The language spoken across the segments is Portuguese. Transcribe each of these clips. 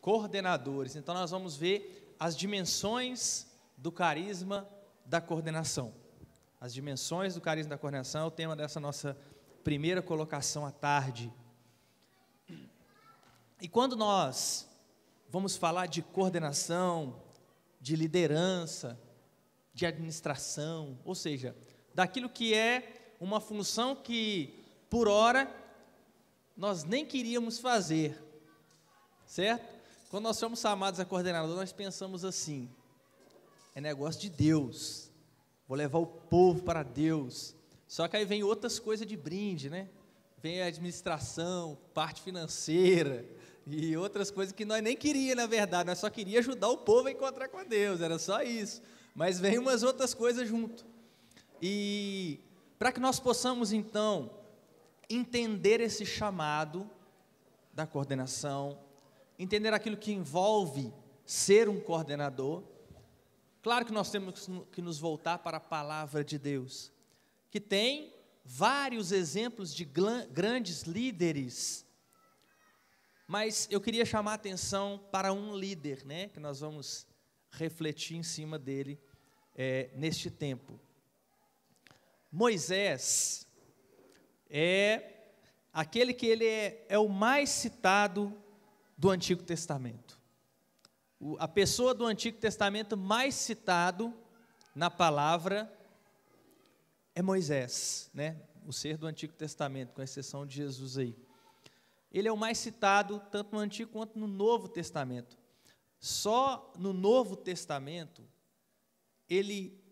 coordenadores. Então nós vamos ver as dimensões do carisma da coordenação. As dimensões do carisma da coordenação é o tema dessa nossa primeira colocação à tarde. E quando nós vamos falar de coordenação, de liderança, de administração, ou seja, daquilo que é uma função que, por hora, nós nem queríamos fazer, certo? Quando nós somos chamados a coordenador, nós pensamos assim: é negócio de Deus, vou levar o povo para Deus. Só que aí vem outras coisas de brinde, né? Vem a administração, parte financeira e outras coisas que nós nem queríamos, na verdade, nós só queríamos ajudar o povo a encontrar com Deus, era só isso. Mas vem umas outras coisas junto. E para que nós possamos, então, entender esse chamado da coordenação, entender aquilo que envolve ser um coordenador, claro que nós temos que nos voltar para a palavra de Deus, que tem vários exemplos de grandes líderes, mas eu queria chamar a atenção para um líder, né, que nós vamos refletir em cima dele neste tempo. Moisés é aquele que ele é o mais citado do Antigo Testamento. A pessoa do Antigo Testamento mais citado na palavra é Moisés, né? O ser do Antigo Testamento, com exceção de Jesus aí. Ele é o mais citado tanto no Antigo quanto no Novo Testamento. Só no Novo Testamento,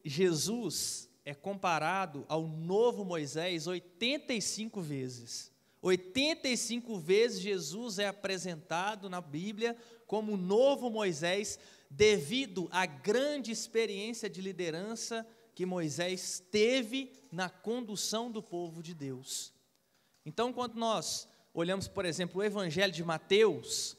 Jesus é comparado ao novo Moisés 85 vezes. 85 vezes Jesus é apresentado na Bíblia como o novo Moisés, devido à grande experiência de liderança que Moisés teve na condução do povo de Deus. Então, quando nós olhamos, por exemplo, o Evangelho de Mateus,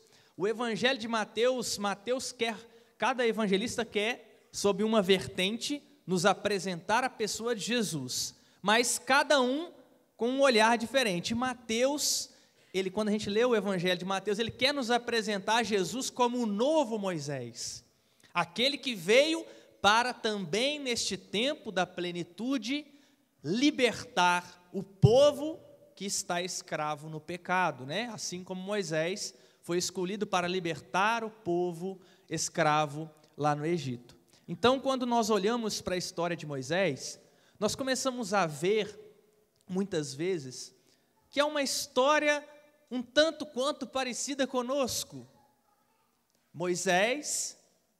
cada evangelista quer, sob uma vertente, nos apresentar a pessoa de Jesus, mas cada um com um olhar diferente. Mateus, quando a gente lê o Evangelho de Mateus, ele quer nos apresentar Jesus como o novo Moisés, aquele que veio para também, neste tempo da plenitude, libertar o povo que está escravo no pecado, né? Assim como Moisés foi escolhido para libertar o povo escravo lá no Egito. Então, quando nós olhamos para a história de Moisés, nós começamos a ver, muitas vezes, que é uma história um tanto quanto parecida conosco. Moisés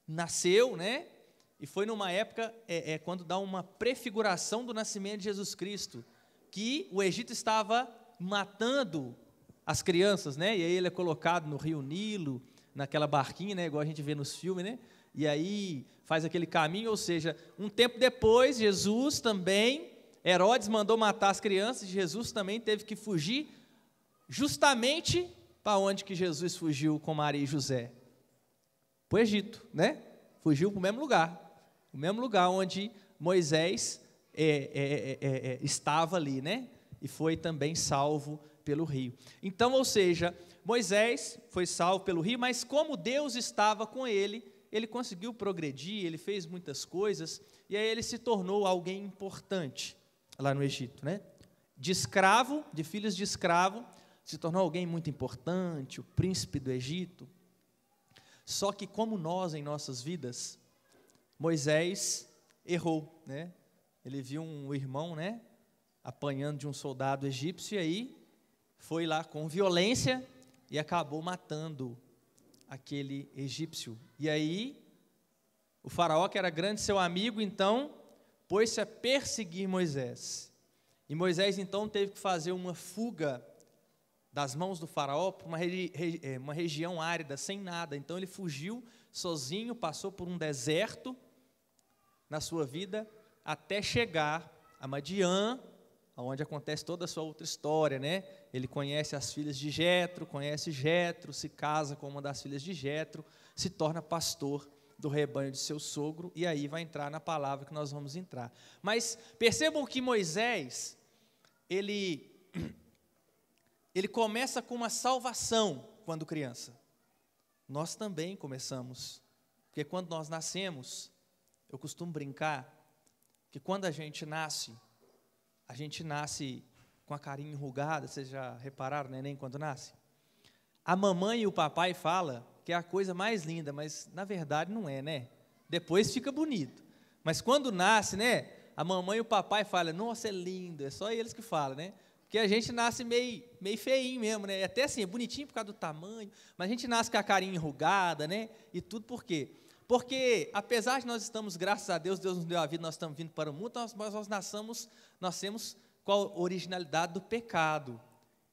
nasceu, né? E foi numa época, quando dá uma prefiguração do nascimento de Jesus Cristo, que o Egito estava matando as crianças, né? E aí ele é colocado no rio Nilo, naquela barquinha, né? Igual a gente vê nos filmes, né? E aí faz aquele caminho, ou seja, um tempo depois, Jesus também, Herodes mandou matar as crianças, e Jesus também teve que fugir, justamente para onde que Jesus fugiu com Maria e José? Para o Egito, né? Fugiu para o mesmo lugar onde Moisés estava ali, né? E foi também salvo pelo rio. Então, ou seja, Moisés foi salvo pelo rio, mas como Deus estava com ele conseguiu progredir, ele fez muitas coisas, e aí ele se tornou alguém importante lá no Egito, né? De escravo, de filhos de escravo, se tornou alguém muito importante, o príncipe do Egito. Só que como nós, em nossas vidas, Moisés errou, né? Ele viu um irmão, né, apanhando de um soldado egípcio, e aí foi lá com violência e acabou matando aquele egípcio. E aí o faraó, que era grande seu amigo, então pôs-se a perseguir Moisés. E Moisés então teve que fazer uma fuga das mãos do faraó para uma região árida, sem nada. Então ele fugiu sozinho, passou por um deserto na sua vida, até chegar a Madiã, onde acontece toda a sua outra história, né? Ele conhece as filhas de Jetro, se casa com uma das filhas de Jetro, se torna pastor do rebanho de seu sogro, e aí vai entrar na palavra que nós vamos entrar. Mas percebam que Moisés, ele começa com uma salvação quando criança. nós também começamos. Porque quando nós nascemos, eu costumo brincar que quando a gente nasce com a carinha enrugada. Vocês já repararam, neném, quando nasce? A mamãe e o papai falam que é a coisa mais linda, mas na verdade não é, né? Depois fica bonito. Mas quando nasce, né? A mamãe e o papai falam, nossa, é lindo. É só eles que falam, né? Porque a gente nasce meio feinho mesmo, né? Até assim, é bonitinho por causa do tamanho, mas a gente nasce com a carinha enrugada, né? E tudo por quê? Porque, apesar de nós estamos, graças a Deus, Deus nos deu a vida, nós estamos vindo para o mundo, nós nascemos com a originalidade do pecado.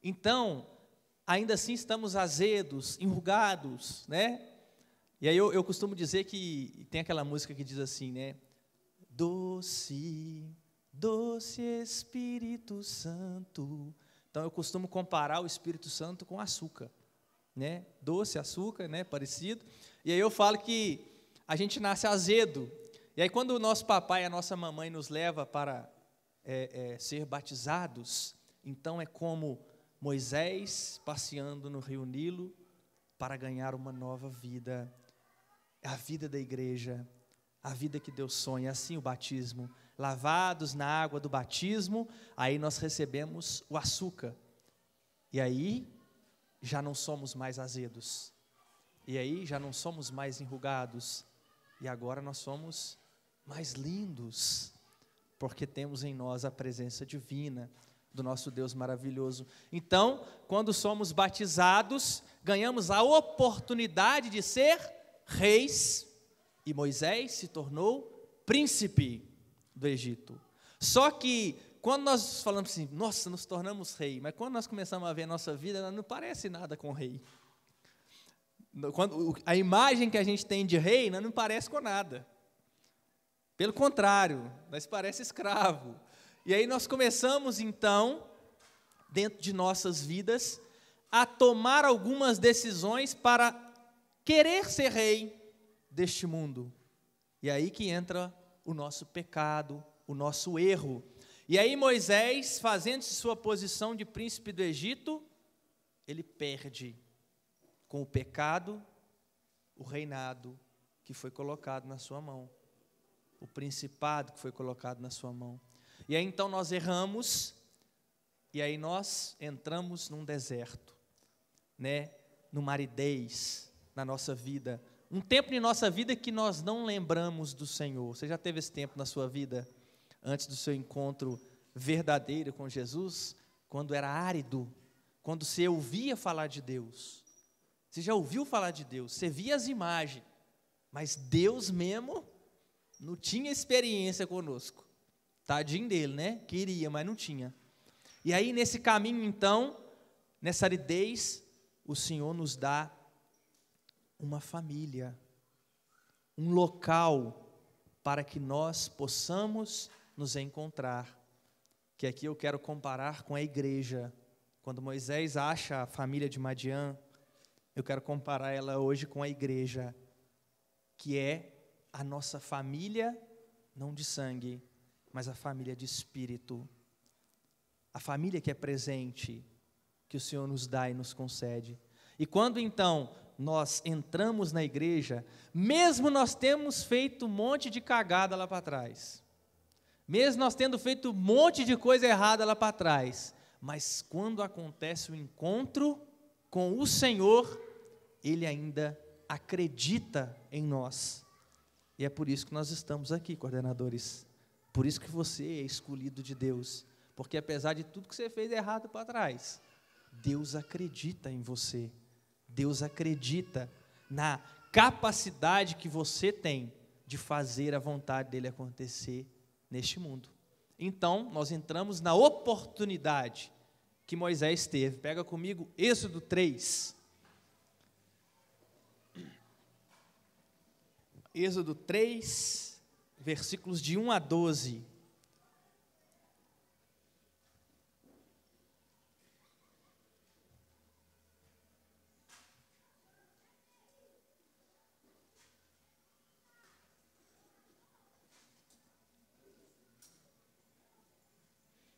Então, ainda assim estamos azedos, enrugados, né? E aí eu costumo dizer que, tem aquela música que diz assim, né? Doce, doce Espírito Santo. Então eu costumo comparar o Espírito Santo com açúcar, né? Doce, açúcar, né? Parecido. E aí eu falo que a gente nasce azedo. E aí quando o nosso papai e a nossa mamãe nos leva para ser batizados, então é como Moisés passeando no rio Nilo para ganhar uma nova vida. É a vida da igreja, a vida que Deus sonha. É assim o batismo. Lavados na água do batismo, aí nós recebemos o açúcar. E aí já não somos mais azedos. E aí já não somos mais enrugados. E agora nós somos mais lindos, porque temos em nós a presença divina do nosso Deus maravilhoso. Então, quando somos batizados, ganhamos a oportunidade de ser reis, e Moisés se tornou príncipe do Egito. Só que, quando nós falamos assim, nossa, nos tornamos rei, mas quando nós começamos a ver a nossa vida, ela não parece nada com rei. A imagem que a gente tem de rei, não parece com nada. Pelo contrário, nós parece escravo. E aí nós começamos, então, dentro de nossas vidas, a tomar algumas decisões para querer ser rei deste mundo. E aí que entra o nosso pecado, o nosso erro. E aí Moisés, fazendo-se sua posição de príncipe do Egito, ele perde com o pecado o reinado que foi colocado na sua mão, o principado que foi colocado na sua mão. E aí então nós erramos, e aí nós entramos num deserto, né? Numa aridez na nossa vida, um tempo em nossa vida que nós não lembramos do Senhor. Você já teve esse tempo na sua vida, antes do seu encontro verdadeiro com Jesus, quando era árido, quando você ouvia falar de Deus? Você já ouviu falar de Deus, você via as imagens, mas Deus mesmo não tinha experiência conosco. Tadinho dele, né? Queria, mas não tinha. E aí nesse caminho então, nessa aridez, o Senhor nos dá uma família, um local para que nós possamos nos encontrar. Que aqui eu quero comparar com a igreja. Quando Moisés acha a família de Madiã, eu quero comparar ela hoje com a igreja, que é a nossa família, não de sangue, mas a família de espírito. A família que é presente, que o Senhor nos dá e nos concede. E quando então nós entramos na igreja, mesmo nós temos feito um monte de cagada lá para trás, mesmo nós tendo feito um monte de coisa errada lá para trás, mas quando acontece o encontro com o Senhor, Ele ainda acredita em nós. E é por isso que nós estamos aqui, coordenadores. Por isso que você é escolhido de Deus. Porque apesar de tudo que você fez errado para trás, Deus acredita em você. Deus acredita na capacidade que você tem de fazer a vontade dEle acontecer neste mundo. Então, nós entramos na oportunidade que Moisés teve. Pega comigo Êxodo 3. Êxodo 3, versículos de 1 a 12.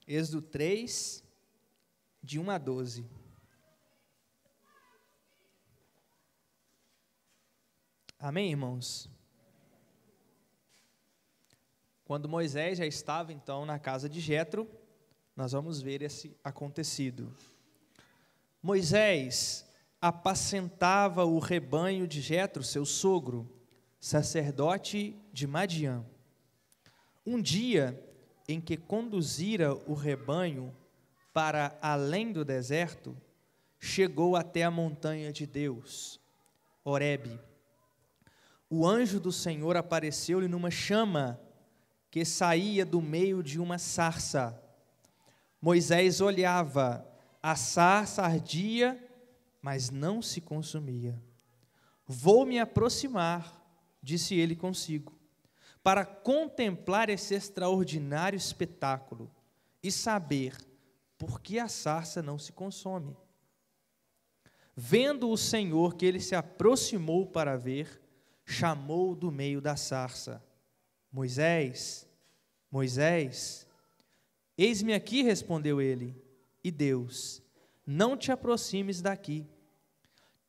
Êxodo 3, de 1 a 12. Amém, irmãos? Quando Moisés já estava, então, na casa de Jetro, nós vamos ver esse acontecido. Moisés apacentava o rebanho de Jetro, seu sogro, sacerdote de Madiã. Um dia em que conduzira o rebanho para além do deserto, chegou até a montanha de Deus, Horebe. O anjo do Senhor apareceu-lhe numa chama que saía do meio de uma sarça. Moisés olhava, a sarça ardia, mas não se consumia. Vou me aproximar, disse ele consigo, para contemplar esse extraordinário espetáculo e saber por que a sarça não se consome. Vendo o Senhor que ele se aproximou para ver, chamou do meio da sarça: Moisés, Moisés. Eis-me aqui, respondeu ele. E Deus: não te aproximes daqui.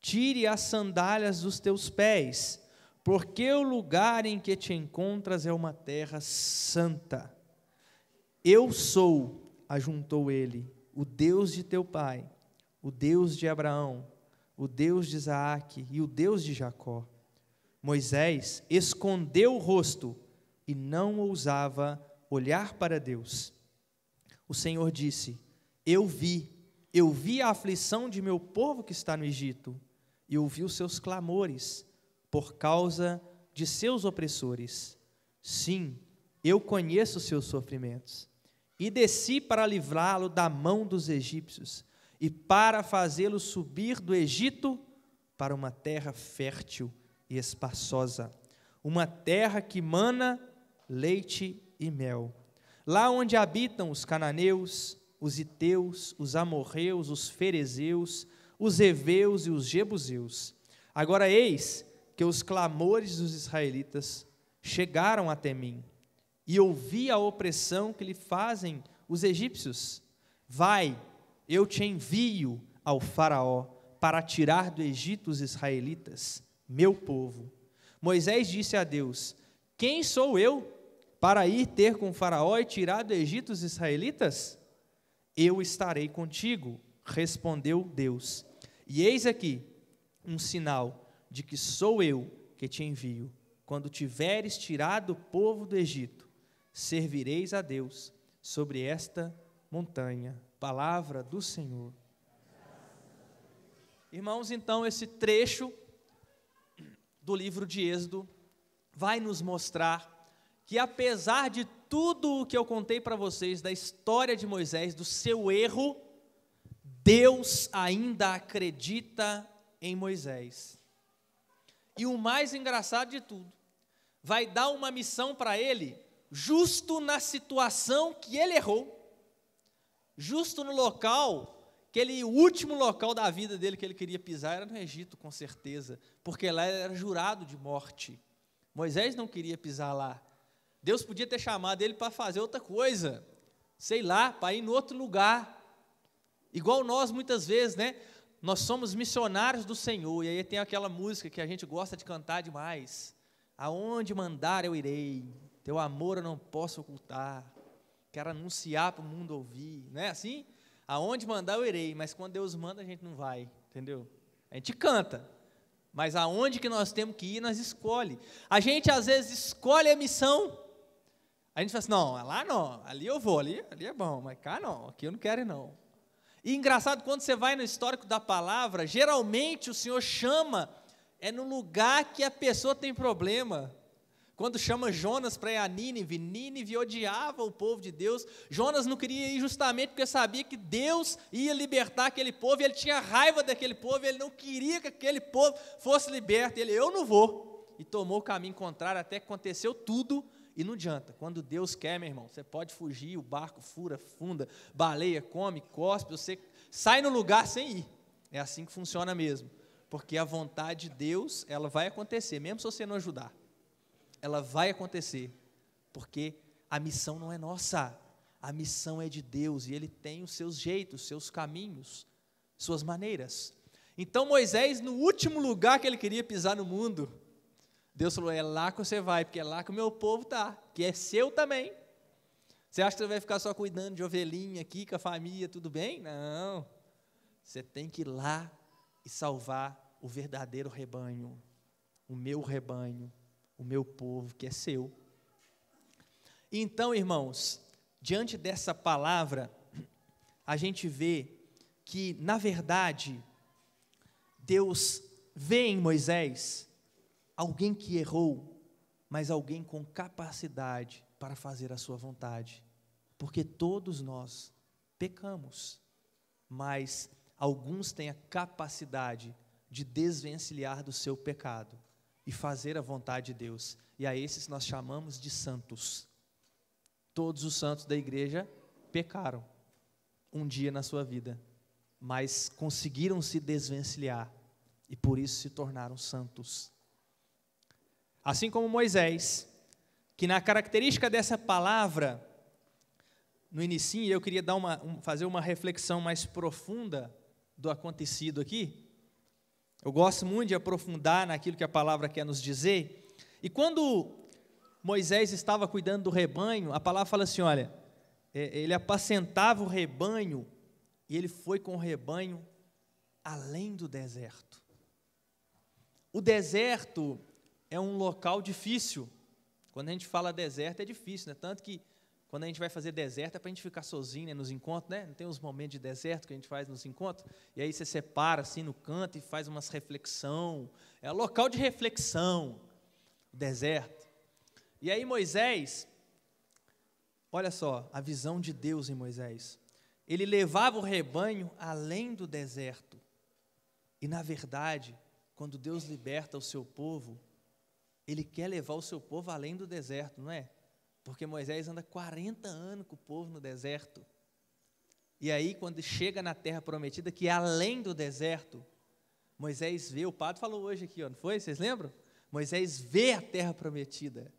Tire as sandálias dos teus pés, porque o lugar em que te encontras é uma terra santa. Eu sou, ajuntou ele, o Deus de teu pai, o Deus de Abraão, o Deus de Isaaque e o Deus de Jacó. Moisés escondeu o rosto e não ousava olhar para Deus. O Senhor disse: eu vi a aflição de meu povo que está no Egito, e ouvi os seus clamores por causa de seus opressores. Sim, eu conheço os seus sofrimentos, e desci para livrá-lo da mão dos egípcios, e para fazê-lo subir do Egito para uma terra fértil e espaçosa, uma terra que mana leite e mel, lá onde habitam os cananeus, os heteus, os amorreus, os ferezeus, os heveus e os jebuseus. Agora eis que os clamores dos israelitas chegaram até mim, e ouvi a opressão que lhe fazem os egípcios. Vai, eu te envio ao faraó para tirar do Egito os israelitas, meu povo. Moisés disse a Deus: quem sou eu para ir ter com o faraó e tirar do Egito os israelitas? Eu estarei contigo, respondeu Deus. E eis aqui um sinal de que sou eu que te envio. Quando tiveres tirado o povo do Egito, servireis a Deus sobre esta montanha. Palavra do Senhor. Irmãos, então esse trecho do livro de Êxodo vai nos mostrar que, apesar de tudo o que eu contei para vocês da história de Moisés, do seu erro, Deus ainda acredita em Moisés. E o mais engraçado de tudo, vai dar uma missão para ele, justo na situação que ele errou, justo no local, o último local da vida dele que ele queria pisar era no Egito, com certeza, porque lá ele era jurado de morte. Moisés não queria pisar lá. Deus podia ter chamado ele para fazer outra coisa, sei lá, para ir em outro lugar. Igual nós muitas vezes, né? Nós somos missionários do Senhor, e aí tem aquela música que a gente gosta de cantar demais. Aonde mandar eu irei, teu amor eu não posso ocultar, quero anunciar para o mundo ouvir, não é assim? Aonde mandar eu irei, mas quando Deus manda a gente não vai, entendeu? A gente canta, mas aonde que nós temos que ir, nós escolhe. A gente às vezes escolhe a missão, a gente fala assim, não, lá não, ali eu vou, ali é bom, mas cá não, aqui eu não quero ir não. E engraçado, quando você vai no histórico da palavra, geralmente o Senhor chama, no lugar que a pessoa tem problema. Quando chama Jonas para ir a Nínive, Nínive odiava o povo de Deus, Jonas não queria ir justamente porque sabia que Deus ia libertar aquele povo, e ele tinha raiva daquele povo, ele não queria que aquele povo fosse liberto, eu não vou, e tomou o caminho contrário, até que aconteceu tudo. E não adianta, quando Deus quer, meu irmão, você pode fugir, o barco fura, funda, baleia, come, cospe, você sai no lugar sem ir. É assim que funciona mesmo, porque a vontade de Deus, ela vai acontecer, mesmo se você não ajudar. Ela vai acontecer, porque a missão não é nossa, a missão é de Deus, e Ele tem os seus jeitos, seus caminhos, suas maneiras. Então Moisés, no último lugar que ele queria pisar no mundo, Deus falou, é lá que você vai, porque é lá que o meu povo está, que é seu também. Você acha que você vai ficar só cuidando de ovelhinha aqui, com a família, tudo bem? Não, você tem que ir lá e salvar o verdadeiro rebanho, o meu povo, que é seu. Então, irmãos, diante dessa palavra, a gente vê que, na verdade, Deus vê em Moisés alguém que errou, mas alguém com capacidade para fazer a sua vontade, porque todos nós pecamos, mas alguns têm a capacidade de desvencilhar do seu pecado e fazer a vontade de Deus, e a esses nós chamamos de santos. Todos os santos da igreja pecaram um dia na sua vida, mas conseguiram se desvencilhar e por isso se tornaram santos. Assim como Moisés, que na característica dessa palavra, no inicinho, eu queria fazer uma reflexão mais profunda do acontecido aqui. Eu gosto muito de aprofundar naquilo que a palavra quer nos dizer. E quando Moisés estava cuidando do rebanho, a palavra fala assim, olha, ele apacentava o rebanho, e ele foi com o rebanho além do deserto. O deserto é um local difícil. Quando a gente fala deserto é difícil, né? Tanto que quando a gente vai fazer deserto é para a gente ficar sozinho, né, nos encontros, né? Não tem uns momentos de deserto que a gente faz nos encontros, e aí você separa assim no canto e faz umas reflexão. É um local de reflexão, o deserto. E aí Moisés, olha só, a visão de Deus em Moisés. Ele levava o rebanho além do deserto. E na verdade, quando Deus liberta o seu povo, Ele quer levar o seu povo além do deserto, não é? Porque Moisés anda 40 anos com o povo no deserto. E aí, quando chega na terra prometida, que é além do deserto, Moisés vê, o padre falou hoje aqui, ó, não foi? Vocês lembram? Moisés vê a terra prometida.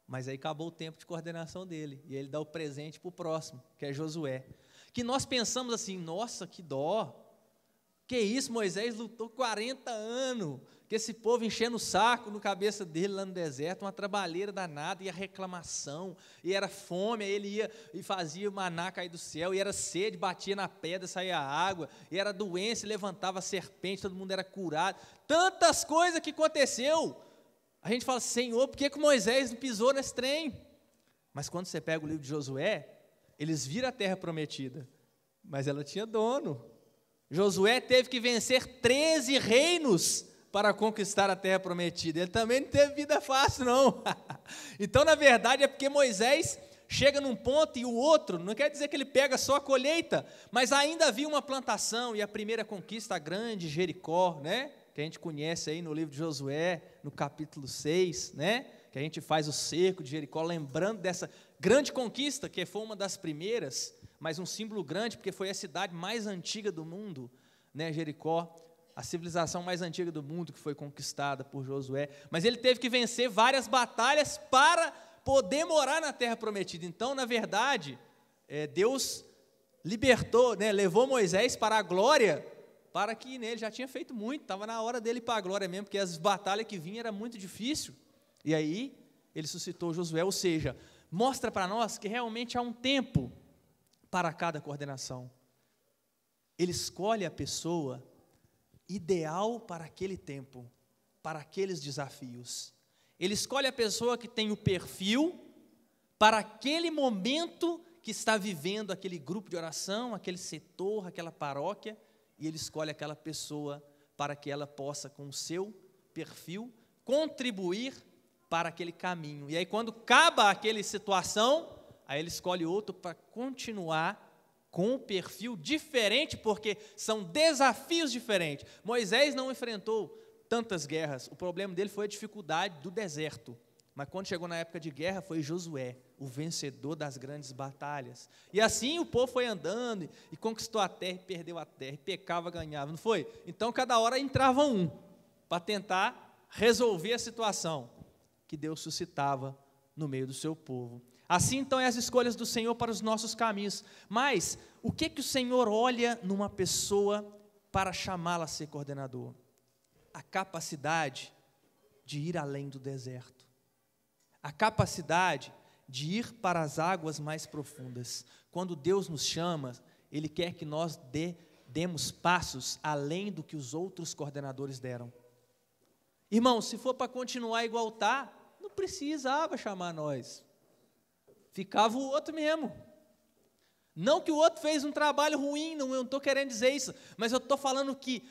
Mas aí acabou o tempo de coordenação dele, e ele dá o presente para o próximo, que é Josué. Que nós pensamos assim, nossa, que dó, que isso, Moisés lutou 40 anos, que esse povo enchendo o saco no cabeça dele lá no deserto, uma trabalheira danada, e a reclamação, e era fome, aí ele ia e fazia o maná cair do céu, e era sede, batia na pedra, saía água, e era doença, levantava a serpente, todo mundo era curado, tantas coisas que aconteceu. A gente fala, Senhor, por que Moisés não pisou nesse trem? Mas quando você pega o livro de Josué, eles viram a terra prometida, mas ela tinha dono. Josué teve que vencer 13 reinos para conquistar a terra prometida. Ele também não teve vida fácil, não. Então, na verdade, é porque Moisés chega num ponto e o outro, não quer dizer que ele pega só a colheita, mas ainda havia uma plantação, e a primeira conquista, a grande Jericó, né? Que a gente conhece aí no livro de Josué, no capítulo 6, né? Que a gente faz o cerco de Jericó, lembrando dessa grande conquista, que foi uma das primeiras, mas um símbolo grande, porque foi a cidade mais antiga do mundo, né? Jericó, a civilização mais antiga do mundo, que foi conquistada por Josué, mas ele teve que vencer várias batalhas para poder morar na terra prometida. Então, na verdade, Deus libertou, né? Levou Moisés para a glória, para que ele já tinha feito muito, estava na hora dele ir para a glória mesmo, porque as batalhas que vinham era muito difícil, e aí ele suscitou Josué, ou seja, mostra para nós que realmente há um tempo para cada coordenação. Ele escolhe a pessoa ideal para aquele tempo, para aqueles desafios. Ele escolhe a pessoa que tem o perfil para aquele momento que está vivendo aquele grupo de oração, aquele setor, aquela paróquia, e ele escolhe aquela pessoa para que ela possa, com o seu perfil, contribuir para aquele caminho. E aí, quando acaba aquela situação, aí ele escolhe outro para continuar com um perfil diferente, porque são desafios diferentes. Moisés não enfrentou tantas guerras, o problema dele foi a dificuldade do deserto, mas quando chegou na época de guerra, foi Josué, o vencedor das grandes batalhas. E assim o povo foi andando, e conquistou a terra, e perdeu a terra, e pecava, ganhava, não foi? Então cada hora entrava um, para tentar resolver a situação que Deus suscitava no meio do seu povo. Assim, então, é as escolhas do Senhor para os nossos caminhos. Mas, o que o Senhor olha numa pessoa para chamá-la a ser coordenador? A capacidade de ir além do deserto, a capacidade de ir para as águas mais profundas. Quando Deus nos chama, Ele quer que nós demos passos além do que os outros coordenadores deram. Irmão, se for para continuar igual está, não precisava chamar nós, ficava o outro mesmo. Não que o outro fez um trabalho ruim, não, eu não estou querendo dizer isso, mas eu estou falando que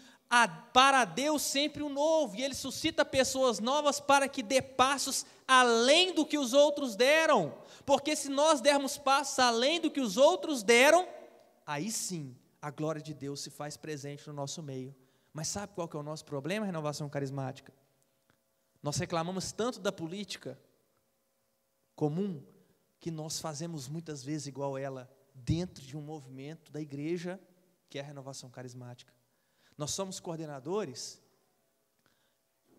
para Deus sempre o novo, e Ele suscita pessoas novas para que dê passos além do que os outros deram, porque se nós dermos passos além do que os outros deram, aí sim, a glória de Deus se faz presente no nosso meio. Mas sabe qual que é o nosso problema, Renovação Carismática? Nós reclamamos tanto da política comum, que nós fazemos muitas vezes igual ela, dentro de um movimento da igreja, que é a Renovação Carismática. Nós somos coordenadores,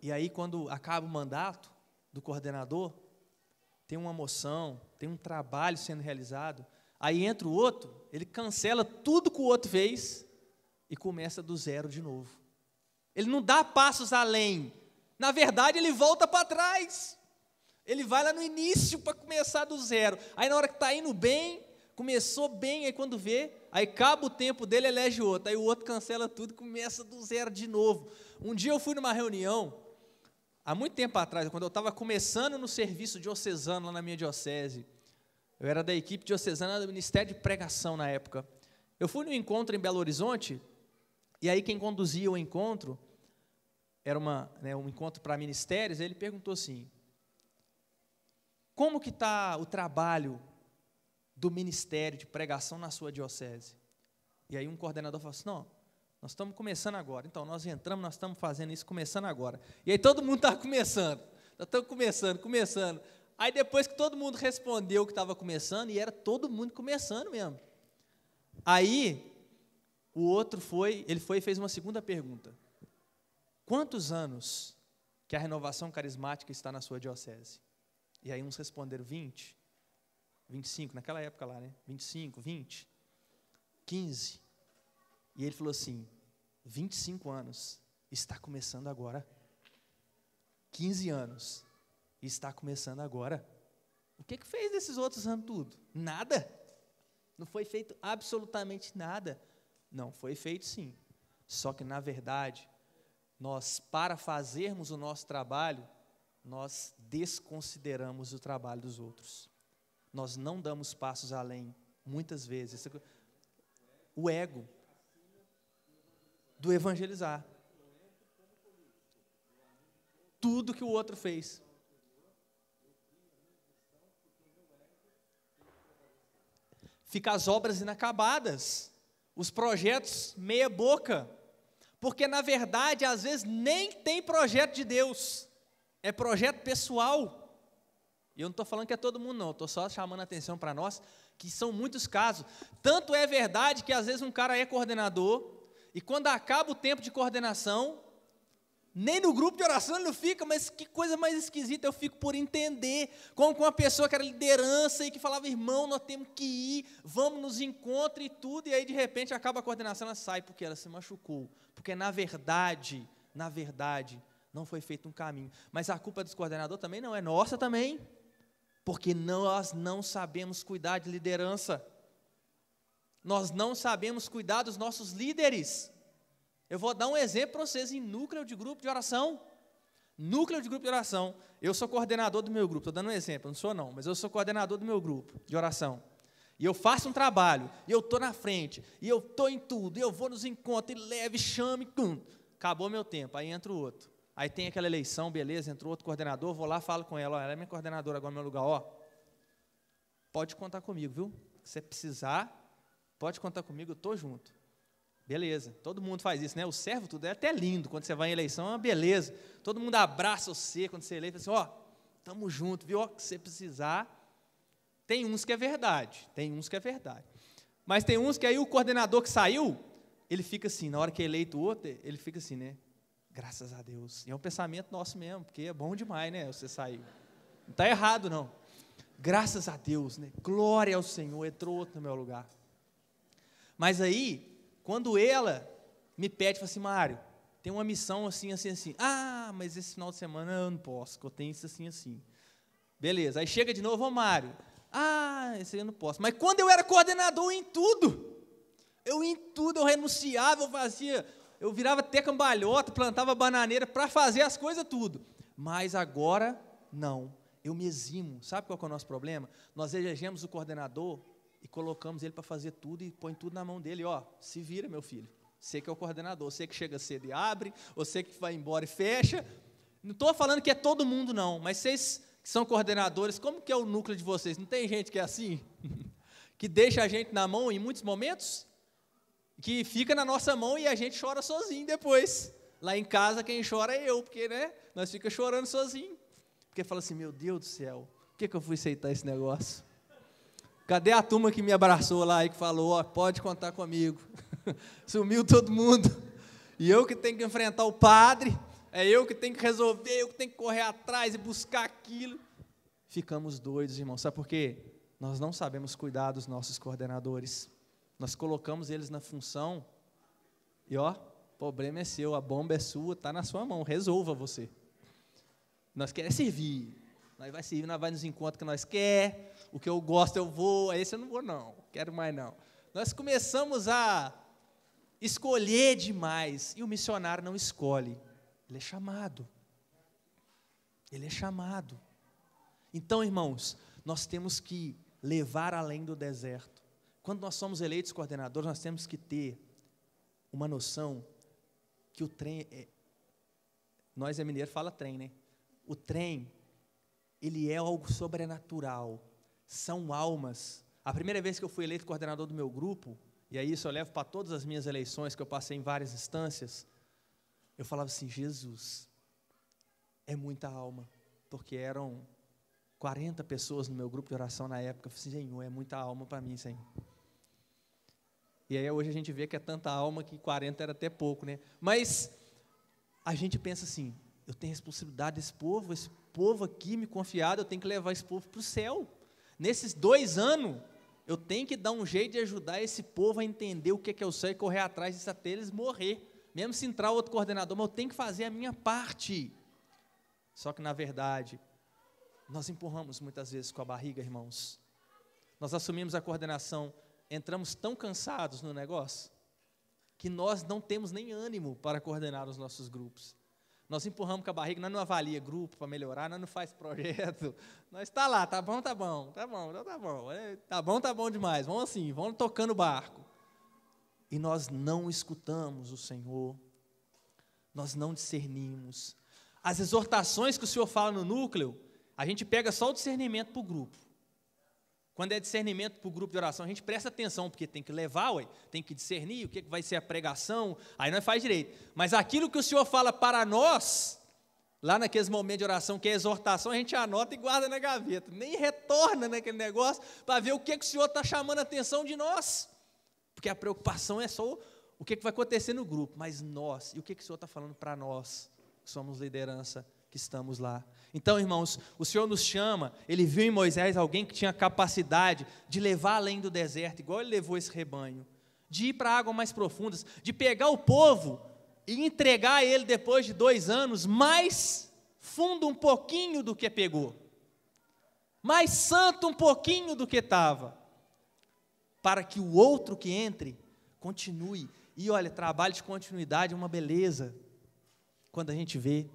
e aí quando acaba o mandato do coordenador, tem uma moção, tem um trabalho sendo realizado, aí entra o outro, ele cancela tudo que o outro fez, e começa do zero de novo. Ele não dá passos além, na verdade ele volta para trás, ele vai lá no início para começar do zero, aí na hora que está indo bem, começou bem, aí quando vê, aí acaba o tempo dele, elege outro, aí o outro cancela tudo e começa do zero de novo. Um dia eu fui numa reunião, há muito tempo atrás, quando eu estava começando no serviço diocesano lá na minha diocese, eu era da equipe diocesana do Ministério de Pregação na época. Eu fui num encontro em Belo Horizonte, e aí quem conduzia o encontro, era um encontro para ministérios, ele perguntou assim, como que está o trabalho do ministério de pregação na sua diocese? E aí um coordenador falou assim, não, nós estamos começando agora, então nós entramos, nós estamos fazendo isso começando agora, e aí todo mundo estava começando, nós estamos começando, aí depois que todo mundo respondeu que estava começando, e era todo mundo começando mesmo, aí o outro ele foi e fez uma segunda pergunta, quantos anos que a Renovação Carismática está na sua diocese? E aí uns responderam 20, 25, naquela época lá, né? 25, 20, 15. E ele falou assim, 25 anos, está começando agora. 15 anos, está começando agora. O que fez desses outros anos tudo? Nada. Não foi feito absolutamente nada. Não, foi feito sim. Só que, na verdade, nós, para fazermos o nosso trabalho, nós desconsideramos o trabalho dos outros. Nós não damos passos além, muitas vezes. O ego do evangelizar. Tudo que o outro fez. Fica as obras inacabadas, os projetos meia boca, porque na verdade, às vezes, nem tem projeto de Deus, é projeto pessoal. E eu não estou falando que é todo mundo não, estou só chamando a atenção para nós, que são muitos casos. Tanto é verdade que às vezes um cara é coordenador, e quando acaba o tempo de coordenação, nem no grupo de oração ele não fica, mas que coisa mais esquisita, eu fico por entender, como com uma pessoa que era liderança e que falava, irmão, nós temos que ir, vamos nos encontros e tudo, e aí de repente acaba a coordenação, ela sai porque ela se machucou, porque na verdade, não foi feito um caminho, mas a culpa dos coordenadores também não é nossa também, porque nós não sabemos cuidar de liderança, nós não sabemos cuidar dos nossos líderes. Eu vou dar um exemplo para vocês em núcleo de grupo de oração. Núcleo de grupo de oração, eu sou coordenador do meu grupo, estou dando um exemplo, não sou não, mas eu sou coordenador do meu grupo de oração. E eu faço um trabalho, e eu estou na frente, e eu estou em tudo, e eu vou nos encontros, e levo, e chamo, e acabou meu tempo, aí entra o outro. Aí tem aquela eleição, beleza, entrou outro coordenador, vou lá, falo com ela, ó, ela é minha coordenadora agora no meu lugar, ó, pode contar comigo, viu? Se você precisar, pode contar comigo, eu estou junto. Beleza, todo mundo faz isso, né? O servo tudo é até lindo, quando você vai em eleição, é uma beleza. Todo mundo abraça você quando você é eleito, fala assim, ó, estamos juntos, viu? Ó, se você precisar. Tem uns que é verdade, Mas tem uns que aí o coordenador que saiu, ele fica assim, na hora que é eleito o outro, ele fica assim, né? Graças a Deus. E é um pensamento nosso mesmo, porque é bom demais, né? Você sair. Não está errado, não. Graças a Deus, né? Glória ao Senhor, entrou outro no meu lugar. Mas aí, quando ela me pede, fala assim, Mário, tem uma missão assim. Mas esse final de semana eu não posso, porque eu tenho isso assim. Beleza, aí chega de novo, Mário. Esse aí eu não posso. Mas quando eu era coordenador, eu renunciava, eu fazia, eu virava até cambalhota, plantava bananeira para fazer as coisas tudo. Mas agora, não, eu me eximo. Sabe qual é o nosso problema? Nós elegemos o coordenador e colocamos ele para fazer tudo e põe tudo na mão dele. Se vira, meu filho. Você que é o coordenador, você que chega cedo e abre, você que vai embora e fecha. Não estou falando que é todo mundo, não, mas vocês que são coordenadores, como que é o núcleo de vocês? Não tem gente que é assim? Que deixa a gente na mão em muitos momentos? Que fica na nossa mão e a gente chora sozinho depois. Lá em casa quem chora é eu, porque nós ficamos chorando sozinho. Porque fala assim, meu Deus do céu, por que eu fui aceitar esse negócio? Cadê a turma que me abraçou lá e que falou, pode contar comigo? Sumiu todo mundo. E eu que tenho que enfrentar o padre, é eu que tenho que resolver, eu que tenho que correr atrás e buscar aquilo. Ficamos doidos, irmão. Sabe por quê? Nós não sabemos cuidar dos nossos coordenadores. Nós colocamos eles na função e, o problema é seu, a bomba é sua, está na sua mão, resolva você. Nós queremos servir, nós vai servir, nós vai nos encontros que nós queremos, o que eu gosto eu vou, esse eu não vou não, quero mais não. Nós começamos a escolher demais, e o missionário não escolhe, ele é chamado. Ele é chamado. Então, irmãos, nós temos que levar além do deserto. Quando nós somos eleitos coordenadores, nós temos que ter uma noção que o trem, nós é mineiro, fala trem, né? O trem, ele é algo sobrenatural, são almas. A primeira vez que eu fui eleito coordenador do meu grupo, e aí isso eu levo para todas as minhas eleições, que eu passei em várias instâncias, eu falava assim, Jesus, é muita alma, porque eram 40 pessoas no meu grupo de oração na época. Eu falei assim, Senhor, é muita alma para mim, Senhor. E aí hoje a gente vê que é tanta alma que 40 era até pouco, né? Mas a gente pensa assim, eu tenho responsabilidade desse povo, esse povo aqui me confiado, eu tenho que levar esse povo para o céu. Nesses 2 anos, eu tenho que dar um jeito de ajudar esse povo a entender o que é o céu e correr atrás disso até eles morrer. Mesmo se entrar outro coordenador, mas eu tenho que fazer a minha parte. Só que, na verdade, nós empurramos muitas vezes com a barriga, irmãos. Nós assumimos a coordenação, entramos tão cansados no negócio, que nós não temos nem ânimo para coordenar os nossos grupos. Nós empurramos com a barriga, nós não avalia grupo para melhorar, nós não faz projeto, nós está lá, tá bom demais, vamos assim, vamos tocando o barco. E nós não escutamos o Senhor, nós não discernimos. As exortações que o Senhor fala no núcleo, a gente pega só o discernimento para o grupo. Quando é discernimento para o grupo de oração, a gente presta atenção, porque tem que levar, tem que discernir o que vai ser a pregação, aí nós faz direito. Mas aquilo que o Senhor fala para nós, lá naqueles momentos de oração, que é exortação, a gente anota e guarda na gaveta, nem retorna naquele negócio, para ver o que o Senhor está chamando a atenção de nós, porque a preocupação é só o que vai acontecer no grupo, mas nós, e o que o Senhor está falando para nós, que somos liderança, que estamos lá. Então, irmãos, o Senhor nos chama, Ele viu em Moisés alguém que tinha capacidade de levar além do deserto, igual Ele levou esse rebanho, de ir para águas mais profundas, de pegar o povo e entregar a ele depois de 2 anos, mais fundo um pouquinho do que pegou, mais santo um pouquinho do que estava, para que o outro que entre, continue. E olha, trabalho de continuidade é uma beleza, quando a gente vê,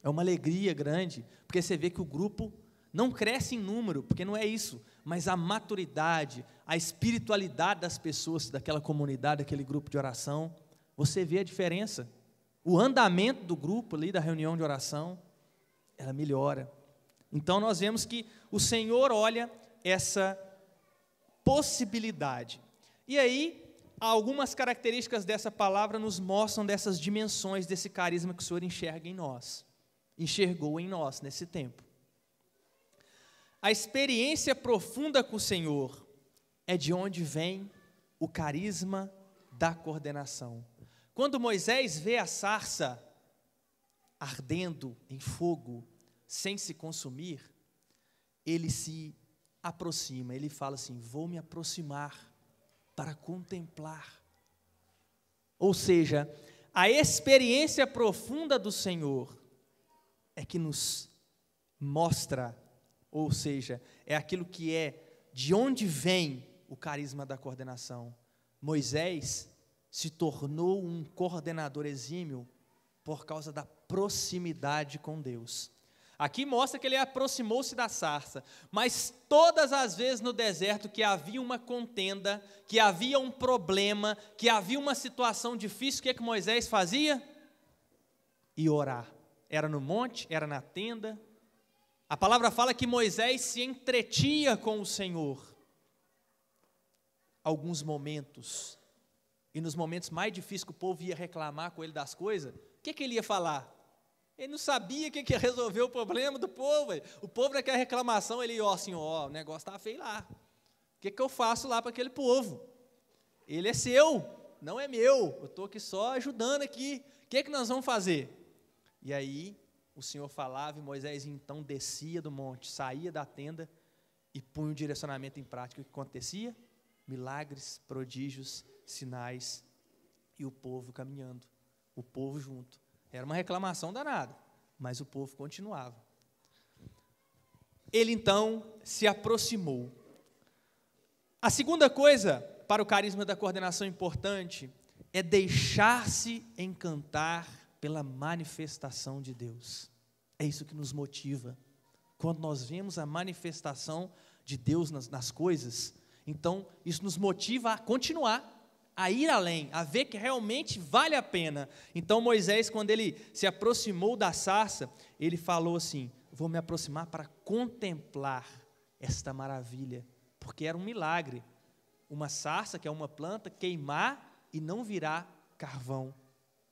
é uma alegria grande, porque você vê que o grupo não cresce em número, porque não é isso, mas a maturidade, a espiritualidade das pessoas, daquela comunidade, daquele grupo de oração, você vê a diferença. O andamento do grupo ali, da reunião de oração, ela melhora. Então nós vemos que o Senhor olha essa possibilidade. E aí, algumas características dessa palavra nos mostram dessas dimensões, desse carisma que o Senhor enxergou em nós nesse tempo. A experiência profunda com o Senhor é de onde vem o carisma da coordenação. Quando Moisés vê a sarça ardendo em fogo, sem se consumir, ele se aproxima, ele fala assim, vou me aproximar para contemplar. Ou seja, A experiência profunda do Senhor é que nos mostra, ou seja, é aquilo que é de onde vem o carisma da coordenação. Moisés se tornou um coordenador exímio por causa da proximidade com Deus. Aqui mostra que ele aproximou-se da sarça, mas todas as vezes no deserto que havia uma contenda, que havia um problema, que havia uma situação difícil, o que é que Moisés fazia? Ia orar. Era no monte, era na tenda. A palavra fala que Moisés se entretinha com o Senhor alguns momentos, e nos momentos mais difíceis que o povo ia reclamar com ele das coisas, o que ele ia falar? Ele não sabia que ia resolver o problema do povo. O povo daquela reclamação, ele ia, o negócio está feio lá. O que eu faço lá para aquele povo? Ele é seu, não é meu. Eu estou aqui só ajudando aqui. O que nós vamos fazer? E aí, o Senhor falava e Moisés então descia do monte, saía da tenda e punha o direcionamento em prática. O que acontecia? Milagres, prodígios, sinais e o povo caminhando, o povo junto. Era uma reclamação danada, mas o povo continuava. Ele então se aproximou. A segunda coisa para o carisma da coordenação importante é deixar-se encantar pela manifestação de Deus. É isso que nos motiva. Quando nós vemos a manifestação de Deus nas coisas, então isso nos motiva a continuar, a ir além, a ver que realmente vale a pena. Então Moisés, quando ele se aproximou da sarça, ele falou assim: vou me aproximar para contemplar esta maravilha, porque era um milagre, uma sarça, que é uma planta, queimar e não virar carvão,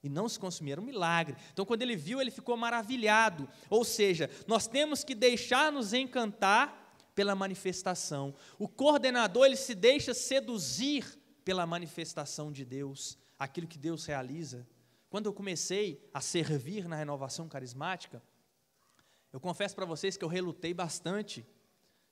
e não se consumir, era um milagre. Então quando ele viu, ele ficou maravilhado. Ou seja, nós temos que deixar-nos encantar pela manifestação. O coordenador, ele se deixa seduzir pela manifestação de Deus, aquilo que Deus realiza. Quando eu comecei a servir na renovação carismática, eu confesso para vocês que eu relutei bastante.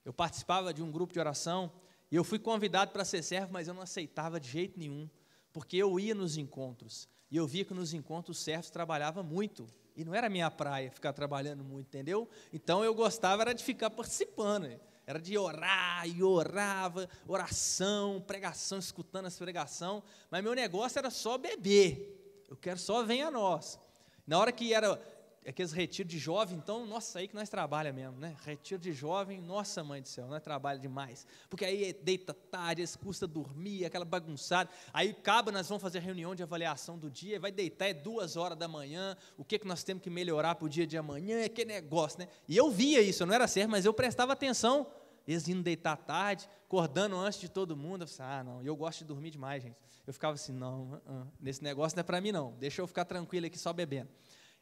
Eu participava de um grupo de oração, e eu fui convidado para ser servo, mas eu não aceitava de jeito nenhum, porque eu ia nos encontros, e eu via que nos encontros os servos trabalhavam muito, e não era a minha praia ficar trabalhando muito, entendeu? Então eu gostava era de ficar participando, era de orar, e orava, oração, pregação, escutando essa pregação, mas meu negócio era só beber, eu quero só venha a nós. Na hora que era aqueles retiros de jovem, então, nossa, aí que nós trabalha mesmo, né? Retiro de jovem, nossa mãe do céu, nós trabalha demais, porque aí deita tarde, eles custa dormir, aquela bagunçada, aí acaba, nós vamos fazer reunião de avaliação do dia, vai deitar 2 horas da manhã, o que nós temos que melhorar para o dia de amanhã, é que negócio, né? E eu via isso, eu não era certo, mas eu prestava atenção, eles indo deitar tarde, acordando antes de todo mundo, eu falei, não, eu gosto de dormir demais, gente. Eu ficava assim, não, nesse negócio não é para mim não, deixa eu ficar tranquilo aqui só bebendo.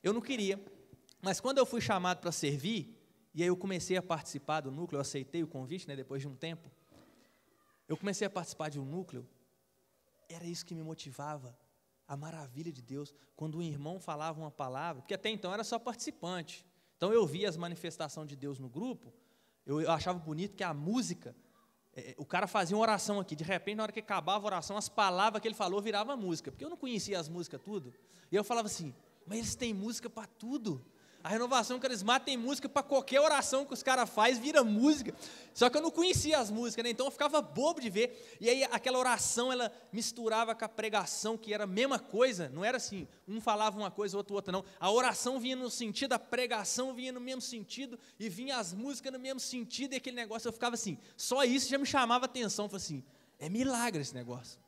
Eu não queria, mas quando eu fui chamado para servir, e aí eu comecei a participar do núcleo, eu aceitei o convite, né, depois de um tempo, eu comecei a participar de um núcleo, era isso que me motivava, a maravilha de Deus, quando um irmão falava uma palavra, porque até então era só participante, então eu via as manifestações de Deus no grupo, eu achava bonito que a música, o cara fazia uma oração aqui, de repente na hora que acabava a oração, as palavras que ele falou viravam música, porque eu não conhecia as músicas tudo, e eu falava assim, mas eles têm música para tudo, a renovação carismática tem música para qualquer oração que os caras fazem, vira música, só que eu não conhecia as músicas, né? Então eu ficava bobo de ver, e aí aquela oração, ela misturava com a pregação, que era a mesma coisa, não era assim, um falava uma coisa, outro outra não, a oração vinha no sentido, a pregação vinha no mesmo sentido, e vinha as músicas no mesmo sentido, e aquele negócio, eu ficava assim, só isso já me chamava a atenção, eu falei assim, é milagre esse negócio.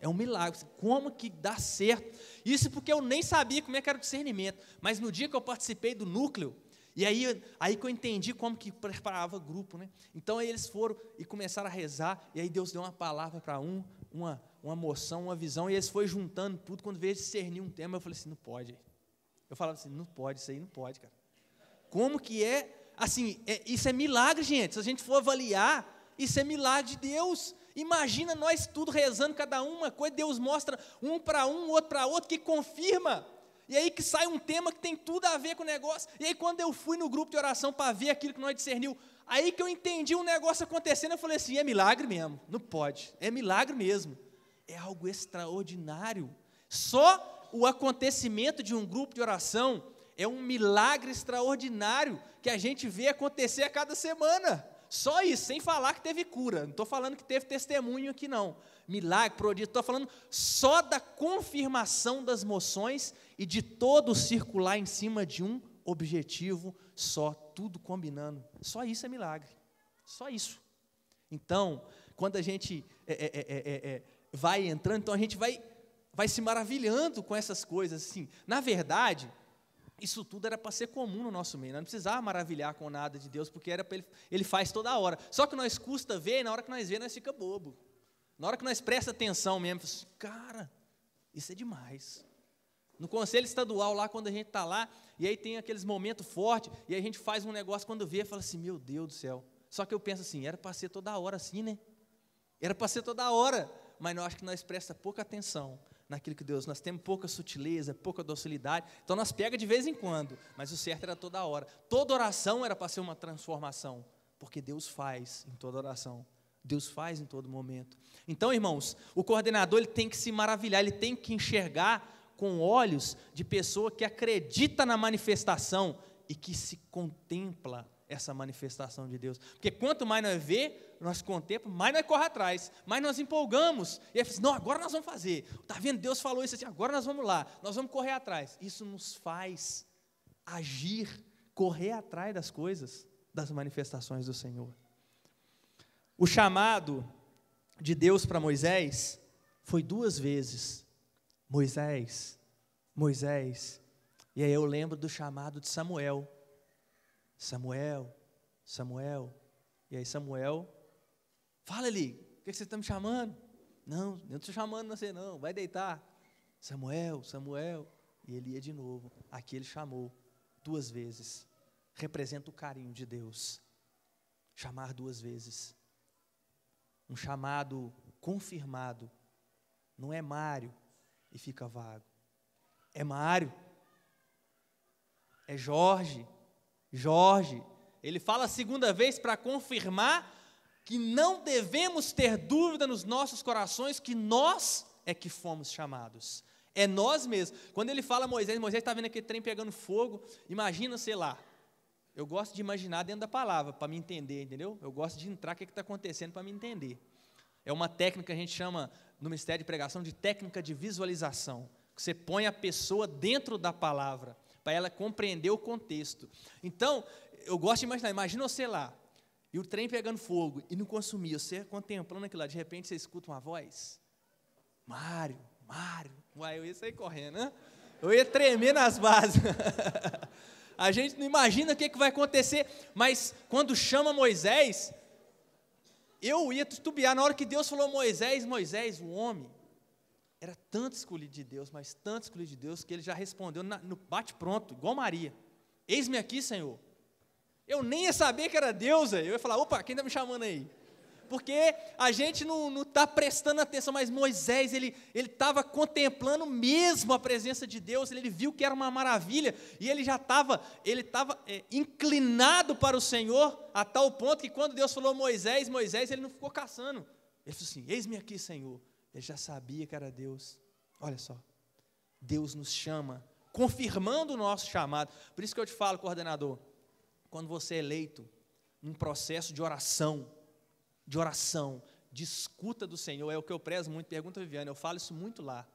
É um milagre, como que dá certo? Isso porque eu nem sabia como é que era o discernimento, mas no dia que eu participei do núcleo, e aí que eu entendi como que preparava o grupo, né? Então aí eles foram e começaram a rezar, e aí Deus deu uma palavra para uma moção, uma visão, e eles foram juntando tudo, quando veio discernir um tema, eu falei assim, não pode. Eu falava assim, não pode, isso aí não pode, cara. Como que é, assim, isso é milagre, gente, se a gente for avaliar, isso é milagre de Deus. Imagina nós tudo rezando, cada uma coisa, Deus mostra um para um, outro para outro, que confirma, e aí que sai um tema que tem tudo a ver com o negócio, e aí quando eu fui no grupo de oração para ver aquilo que nós discerniu, aí que eu entendi um negócio acontecendo, eu falei assim, é milagre mesmo, não pode, é milagre mesmo, é algo extraordinário, só o acontecimento de um grupo de oração é um milagre extraordinário que a gente vê acontecer a cada semana. Só isso, sem falar que teve cura. Não estou falando que teve testemunho aqui, não. Milagre, prodígio, estou falando só da confirmação das moções e de todo circular em cima de um objetivo só, tudo combinando. Só isso é milagre. Só isso. Então, quando a gente vai entrando, então a gente vai se maravilhando com essas coisas. Assim. Na verdade, isso tudo era para ser comum no nosso meio. Nós não precisávamos maravilhar com nada de Deus, porque era para ele faz toda hora. Só que nós custa ver, e na hora que nós vemos, nós fica bobo. Na hora que nós presta atenção mesmo, assim, cara, isso é demais. No conselho estadual, lá, quando a gente está lá, e aí tem aqueles momentos fortes, e aí a gente faz um negócio, quando vê, fala assim, meu Deus do céu. Só que eu penso assim, era para ser toda hora assim, né? Era para ser toda hora, mas eu acho que nós presta pouca atenção naquilo que Deus, nós temos pouca sutileza, pouca docilidade, então nós pega de vez em quando, mas o certo era toda hora. Toda oração era para ser uma transformação, porque Deus faz em toda oração. Deus faz em todo momento. Então, irmãos, o coordenador ele tem que se maravilhar, ele tem que enxergar com olhos de pessoa que acredita na manifestação e que se contempla essa manifestação de Deus. Porque quanto mais nós vê, nós contemplamos, mais nós corre atrás, mais nós empolgamos. E aí, não, agora nós vamos fazer. Está vendo? Deus falou isso assim, agora nós vamos lá, nós vamos correr atrás. Isso nos faz agir, correr atrás das coisas, das manifestações do Senhor. O chamado de Deus para Moisés foi 2 vezes. Moisés, Moisés. E aí eu lembro do chamado de Samuel. Samuel, Samuel. E aí Samuel, fala ali, o que você está me chamando? Não, eu não estou chamando você não, vai deitar. Samuel, Samuel. E ele ia de novo. Aqui ele chamou 2 vezes. Representa o carinho de Deus. Chamar 2 vezes. Um chamado confirmado. Não é Mário e fica vago. É Mário. É Jorge. Jorge. Ele fala a 2ª vez para confirmar que não devemos ter dúvida nos nossos corações que nós é que fomos chamados. É nós mesmos. Quando ele fala a Moisés, Moisés está vendo aquele trem pegando fogo. Imagina, sei lá. Eu gosto de imaginar dentro da palavra, para me entender, entendeu? Eu gosto de entrar o que está acontecendo para me entender. É uma técnica que a gente chama, no Ministério de Pregação, de técnica de visualização. Que você põe a pessoa dentro da palavra, para ela compreender o contexto. Então, eu gosto de imaginar, imagina você lá, e o trem pegando fogo, e não consumir, você contemplando aquilo lá, de repente você escuta uma voz, Mário, uai, eu ia sair correndo, né? Eu ia tremer nas bases. A gente não imagina o que vai acontecer, mas quando chama Moisés, eu ia titubear. Na hora que Deus falou Moisés, o homem, era tanto escolhido de Deus, mas tanto escolhido de Deus, que ele já respondeu no bate-pronto, igual Maria, eis-me aqui, Senhor. Eu nem ia saber que era Deus, eu ia falar, opa, quem está me chamando aí? Porque a gente não está prestando atenção, mas Moisés, ele estava contemplando mesmo a presença de Deus, ele viu que era uma maravilha, e ele estava inclinado para o Senhor, a tal ponto que quando Deus falou Moisés, ele não ficou caçando, ele falou assim, eis-me aqui, Senhor, ele já sabia que era Deus. Olha só, Deus nos chama, confirmando o nosso chamado, por isso que eu te falo, coordenador, quando você é eleito, num processo de oração, de escuta do Senhor, é o que eu prezo muito, pergunta a Viviane, eu falo isso muito lá,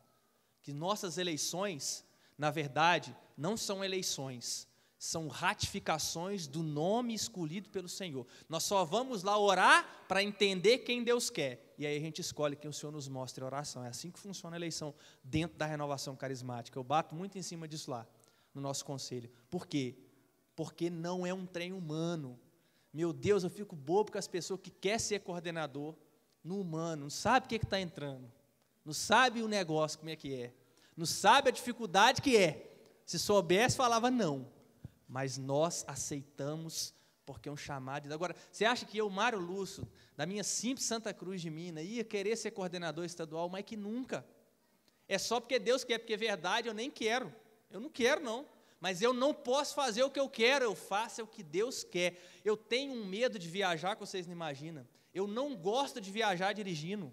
que nossas eleições, na verdade, não são eleições, são ratificações do nome escolhido pelo Senhor. Nós só vamos lá orar para entender quem Deus quer, e aí a gente escolhe quem o Senhor nos mostra a oração. É assim que funciona a eleição dentro da renovação carismática. Eu bato muito em cima disso lá, no nosso conselho. Por quê? Porque não é um trem humano. Meu Deus, eu fico bobo com as pessoas que querem ser coordenador no humano, não sabe o que está entrando, não sabe o negócio como é que é, não sabe a dificuldade que é. Se soubesse, falava não, mas nós aceitamos porque é um chamado. Agora, você acha que eu, Mário Lúcio, da minha simples Santa Cruz de Minas, ia querer ser coordenador estadual? Mas que nunca. É só porque Deus quer, porque é verdade, eu nem quero. Eu não quero, não. Mas eu não posso fazer o que eu quero, eu faço o que Deus quer. Eu tenho um medo de viajar que vocês não imaginam. Eu não gosto de viajar dirigindo,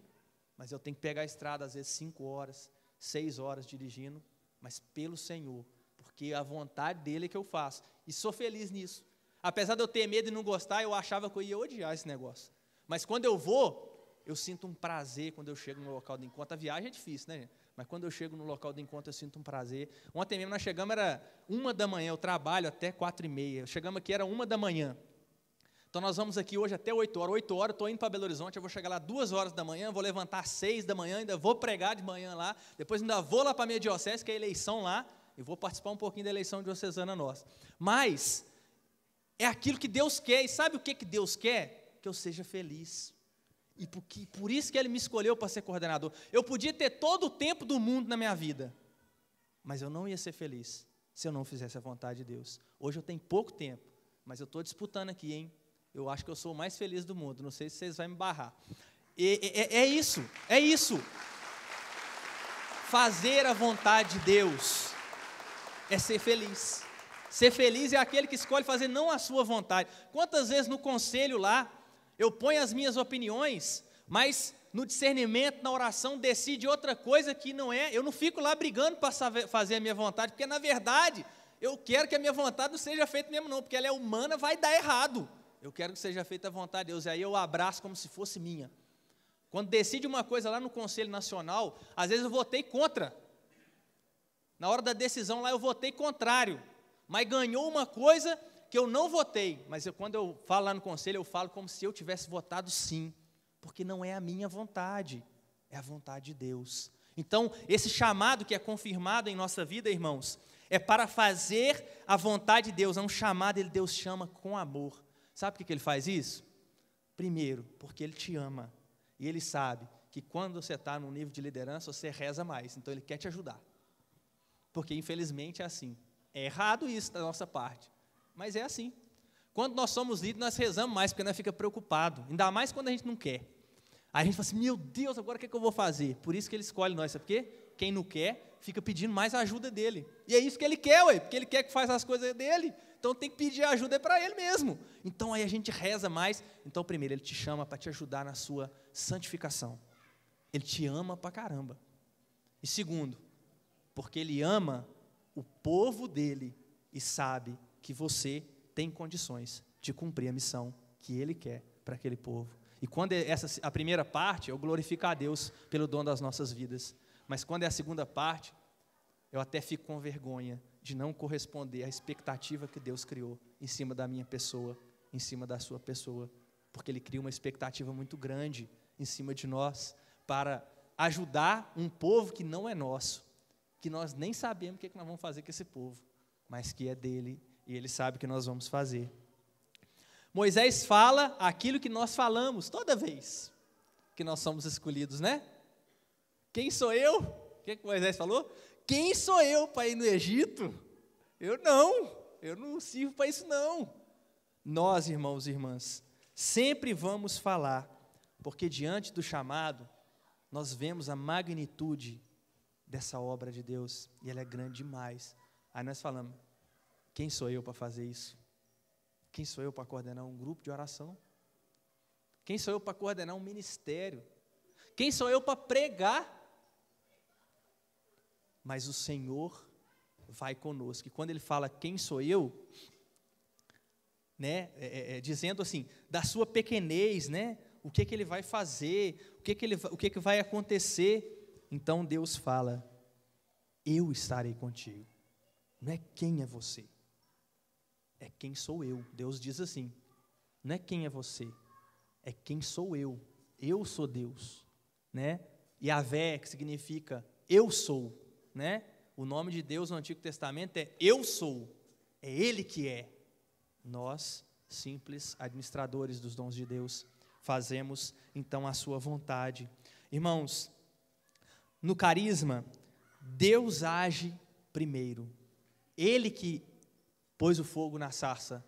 mas eu tenho que pegar a estrada, às vezes 5 horas, 6 horas dirigindo, mas pelo Senhor, porque a vontade dele é que eu faço, e sou feliz nisso. Apesar de eu ter medo e não gostar, eu achava que eu ia odiar esse negócio, mas quando eu vou, eu sinto um prazer quando eu chego no local do encontro. A viagem é difícil, né, gente? Mas quando eu chego no local do encontro, eu sinto um prazer. Ontem mesmo nós chegamos, era 1h, eu trabalho até 4h30, chegamos aqui, era 1h. Então nós vamos aqui hoje até 8h, 8h eu estou indo para Belo Horizonte, eu vou chegar lá 2h, vou levantar às 6h, ainda vou pregar de manhã lá, depois ainda vou lá para a minha diocese, que é a eleição lá, e vou participar um pouquinho da eleição diocesana nossa. Mas é aquilo que Deus quer, e sabe o que Deus quer? Que eu seja feliz. E por isso que Ele me escolheu para ser coordenador. Eu podia ter todo o tempo do mundo na minha vida, mas eu não ia ser feliz se eu não fizesse a vontade de Deus. Hoje eu tenho pouco tempo, mas eu estou disputando aqui, hein? Eu acho que eu sou o mais feliz do mundo, não sei se vocês vão me barrar. É isso. Fazer a vontade de Deus é ser feliz. Ser feliz é aquele que escolhe fazer não a sua vontade. Quantas vezes no conselho lá, eu ponho as minhas opiniões, mas no discernimento, na oração, decide outra coisa que não é, eu não fico lá brigando para fazer a minha vontade, porque na verdade, eu quero que a minha vontade não seja feita mesmo não, porque ela é humana, vai dar errado. Eu quero que seja feita a vontade de Deus, e aí eu abraço como se fosse minha. Quando decide uma coisa lá no Conselho Nacional, às vezes eu votei contra. Na hora da decisão lá eu votei contrário, mas ganhou uma coisa que eu não votei, mas quando eu falo lá no conselho, eu falo como se eu tivesse votado sim, porque não é a minha vontade, é a vontade de Deus. Então, esse chamado que é confirmado em nossa vida, irmãos, é para fazer a vontade de Deus, é um chamado, Deus chama com amor. Sabe por que Ele faz isso? Primeiro, porque Ele te ama, e Ele sabe que quando você está num nível de liderança, você reza mais, então Ele quer te ajudar, porque infelizmente é assim, é errado isso da nossa parte, mas é assim. Quando nós somos líderes, nós rezamos mais, porque nós ficamos preocupados, ainda mais quando a gente não quer. Aí a gente fala assim, meu Deus, agora o que eu vou fazer? Por isso que Ele escolhe nós, sabe por quê? Quem não quer, fica pedindo mais a ajuda dele. E é isso que Ele quer, porque Ele quer que faça as coisas dele. Então tem que pedir ajuda para Ele mesmo. Então aí a gente reza mais. Então primeiro, Ele te chama para te ajudar na sua santificação. Ele te ama para caramba. E segundo, porque Ele ama o povo dEle e sabe que você tem condições de cumprir a missão que Ele quer para aquele povo. E quando a primeira parte, eu glorifico a Deus pelo dom das nossas vidas. Mas quando é a segunda parte, eu até fico com vergonha de não corresponder à expectativa que Deus criou em cima da minha pessoa, em cima da sua pessoa. Porque Ele cria uma expectativa muito grande em cima de nós para ajudar um povo que não é nosso, que nós nem sabemos o que nós vamos fazer com esse povo, mas que é dEle e Ele sabe o que nós vamos fazer. Moisés fala aquilo que nós falamos toda vez que nós somos escolhidos, né? Quem sou eu? O que Moisés falou? Quem sou eu para ir no Egito? Eu não sirvo para isso não. Nós, irmãos e irmãs, sempre vamos falar, porque diante do chamado, nós vemos a magnitude dessa obra de Deus, e ela é grande demais. Aí nós falamos, quem sou eu para fazer isso? Quem sou eu para coordenar um grupo de oração? Quem sou eu para coordenar um ministério? Quem sou eu para pregar? Mas o Senhor vai conosco. E quando Ele fala, quem sou eu? Né, dizendo assim, da sua pequenez, né? O que Ele vai fazer? O que vai acontecer? Então Deus fala, eu estarei contigo. Não é quem é você. É quem sou eu. Deus diz assim, não é quem é você, é quem sou eu. Eu sou Deus, né? Yahvé, que significa eu sou, né? O nome de Deus no Antigo Testamento é eu sou, é Ele que é. Nós, simples administradores dos dons de Deus, fazemos então a sua vontade. Irmãos, no carisma, Deus age primeiro. Ele que pôs o fogo na sarça,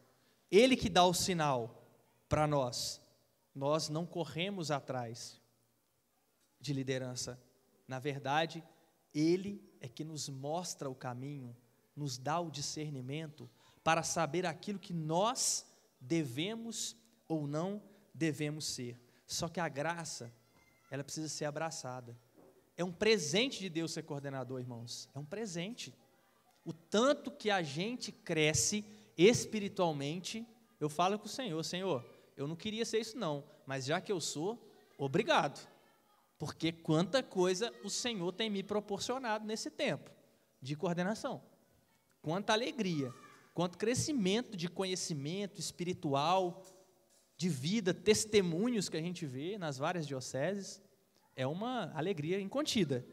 Ele que dá o sinal para nós. Nós não corremos atrás de liderança. Na verdade, Ele é que nos mostra o caminho, nos dá o discernimento para saber aquilo que nós devemos ou não devemos ser. Só que a graça, ela precisa ser abraçada. É um presente de Deus ser coordenador, irmãos. É um presente. O tanto que a gente cresce espiritualmente, eu falo com o Senhor, Senhor, eu não queria ser isso não, mas já que eu sou, obrigado. Porque quanta coisa o Senhor tem me proporcionado nesse tempo de coordenação. Quanta alegria, quanto crescimento de conhecimento espiritual, de vida, testemunhos que a gente vê nas várias dioceses. É uma alegria incontida.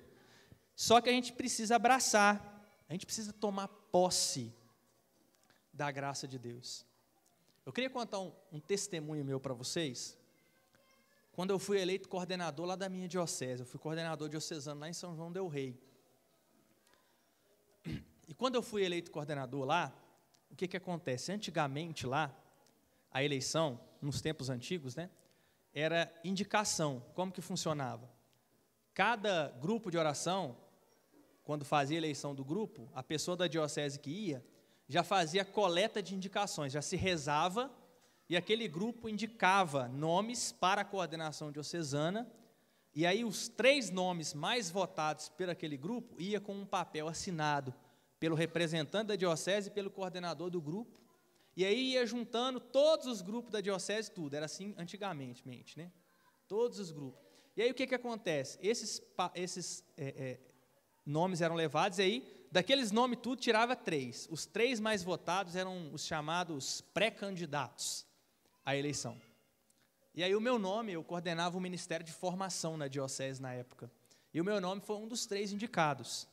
Só que a gente precisa abraçar, a gente precisa tomar posse da graça de Deus. Eu queria contar um testemunho meu para vocês. Quando eu fui eleito coordenador lá da minha diocese, eu fui coordenador diocesano lá em São João del Rei. E quando eu fui eleito coordenador lá, o que acontece? Antigamente lá, a eleição, nos tempos antigos, né, era indicação. Como que funcionava? Cada grupo de oração, quando fazia a eleição do grupo, a pessoa da diocese que ia, já fazia coleta de indicações, já se rezava, e aquele grupo indicava nomes para a coordenação diocesana, e aí os 3 nomes mais votados por aquele grupo ia com um papel assinado pelo representante da diocese e pelo coordenador do grupo, e aí ia juntando todos os grupos da diocese, tudo, era assim antigamente, né? Todos os grupos. E aí o que acontece? Esses nomes eram levados, e aí, daqueles nomes tudo, tirava 3. Os 3 mais votados eram os chamados pré-candidatos à eleição. E aí o meu nome, eu coordenava o Ministério de Formação na diocese na época. E o meu nome foi um dos 3 indicados.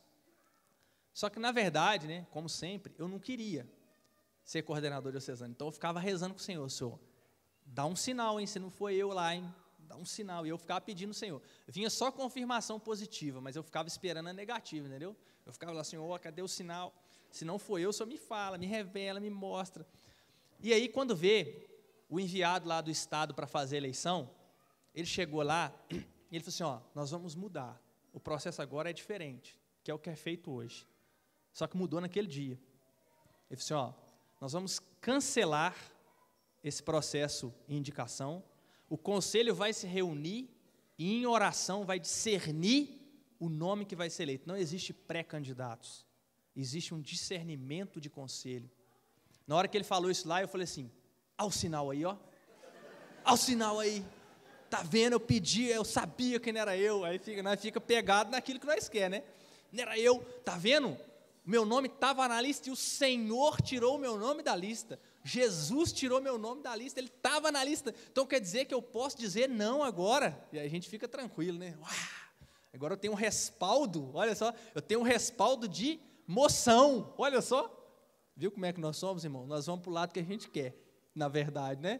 Só que, na verdade, né, como sempre, eu não queria ser coordenador diocesano. Então eu ficava rezando com o Senhor, Senhor, dá um sinal, hein, se não for eu lá, hein, dá um sinal. E eu ficava pedindo ao Senhor. Vinha só confirmação positiva, mas eu ficava esperando a negativa, entendeu? Eu ficava lá, Senhor, cadê o sinal? Se não for eu, só me fala, me revela, me mostra. E aí, quando vê o enviado lá do Estado para fazer a eleição, ele chegou lá e ele falou assim, ó, nós vamos mudar. O processo agora é diferente, que é o que é feito hoje. Só que mudou naquele dia. Ele falou assim, ó, nós vamos cancelar esse processo de indicação, o conselho vai se reunir e em oração vai discernir o nome que vai ser eleito. Não existe pré-candidatos, existe um discernimento de conselho. Na hora que ele falou isso lá, eu falei assim, olha o sinal aí, ó, olha o sinal aí, tá vendo, eu pedi, eu sabia que não era eu, aí nós fica pegado naquilo que nós quer, né? Não era eu, tá vendo? Meu nome estava na lista e o Senhor tirou o meu nome da lista. Jesus tirou meu nome da lista, Ele estava na lista. Então quer dizer que eu posso dizer não agora? E aí a gente fica tranquilo, né? Uau, agora eu tenho um respaldo, olha só, eu tenho um respaldo de moção, olha só. Viu como é que nós somos, irmão? Nós vamos para o lado que a gente quer, na verdade, né?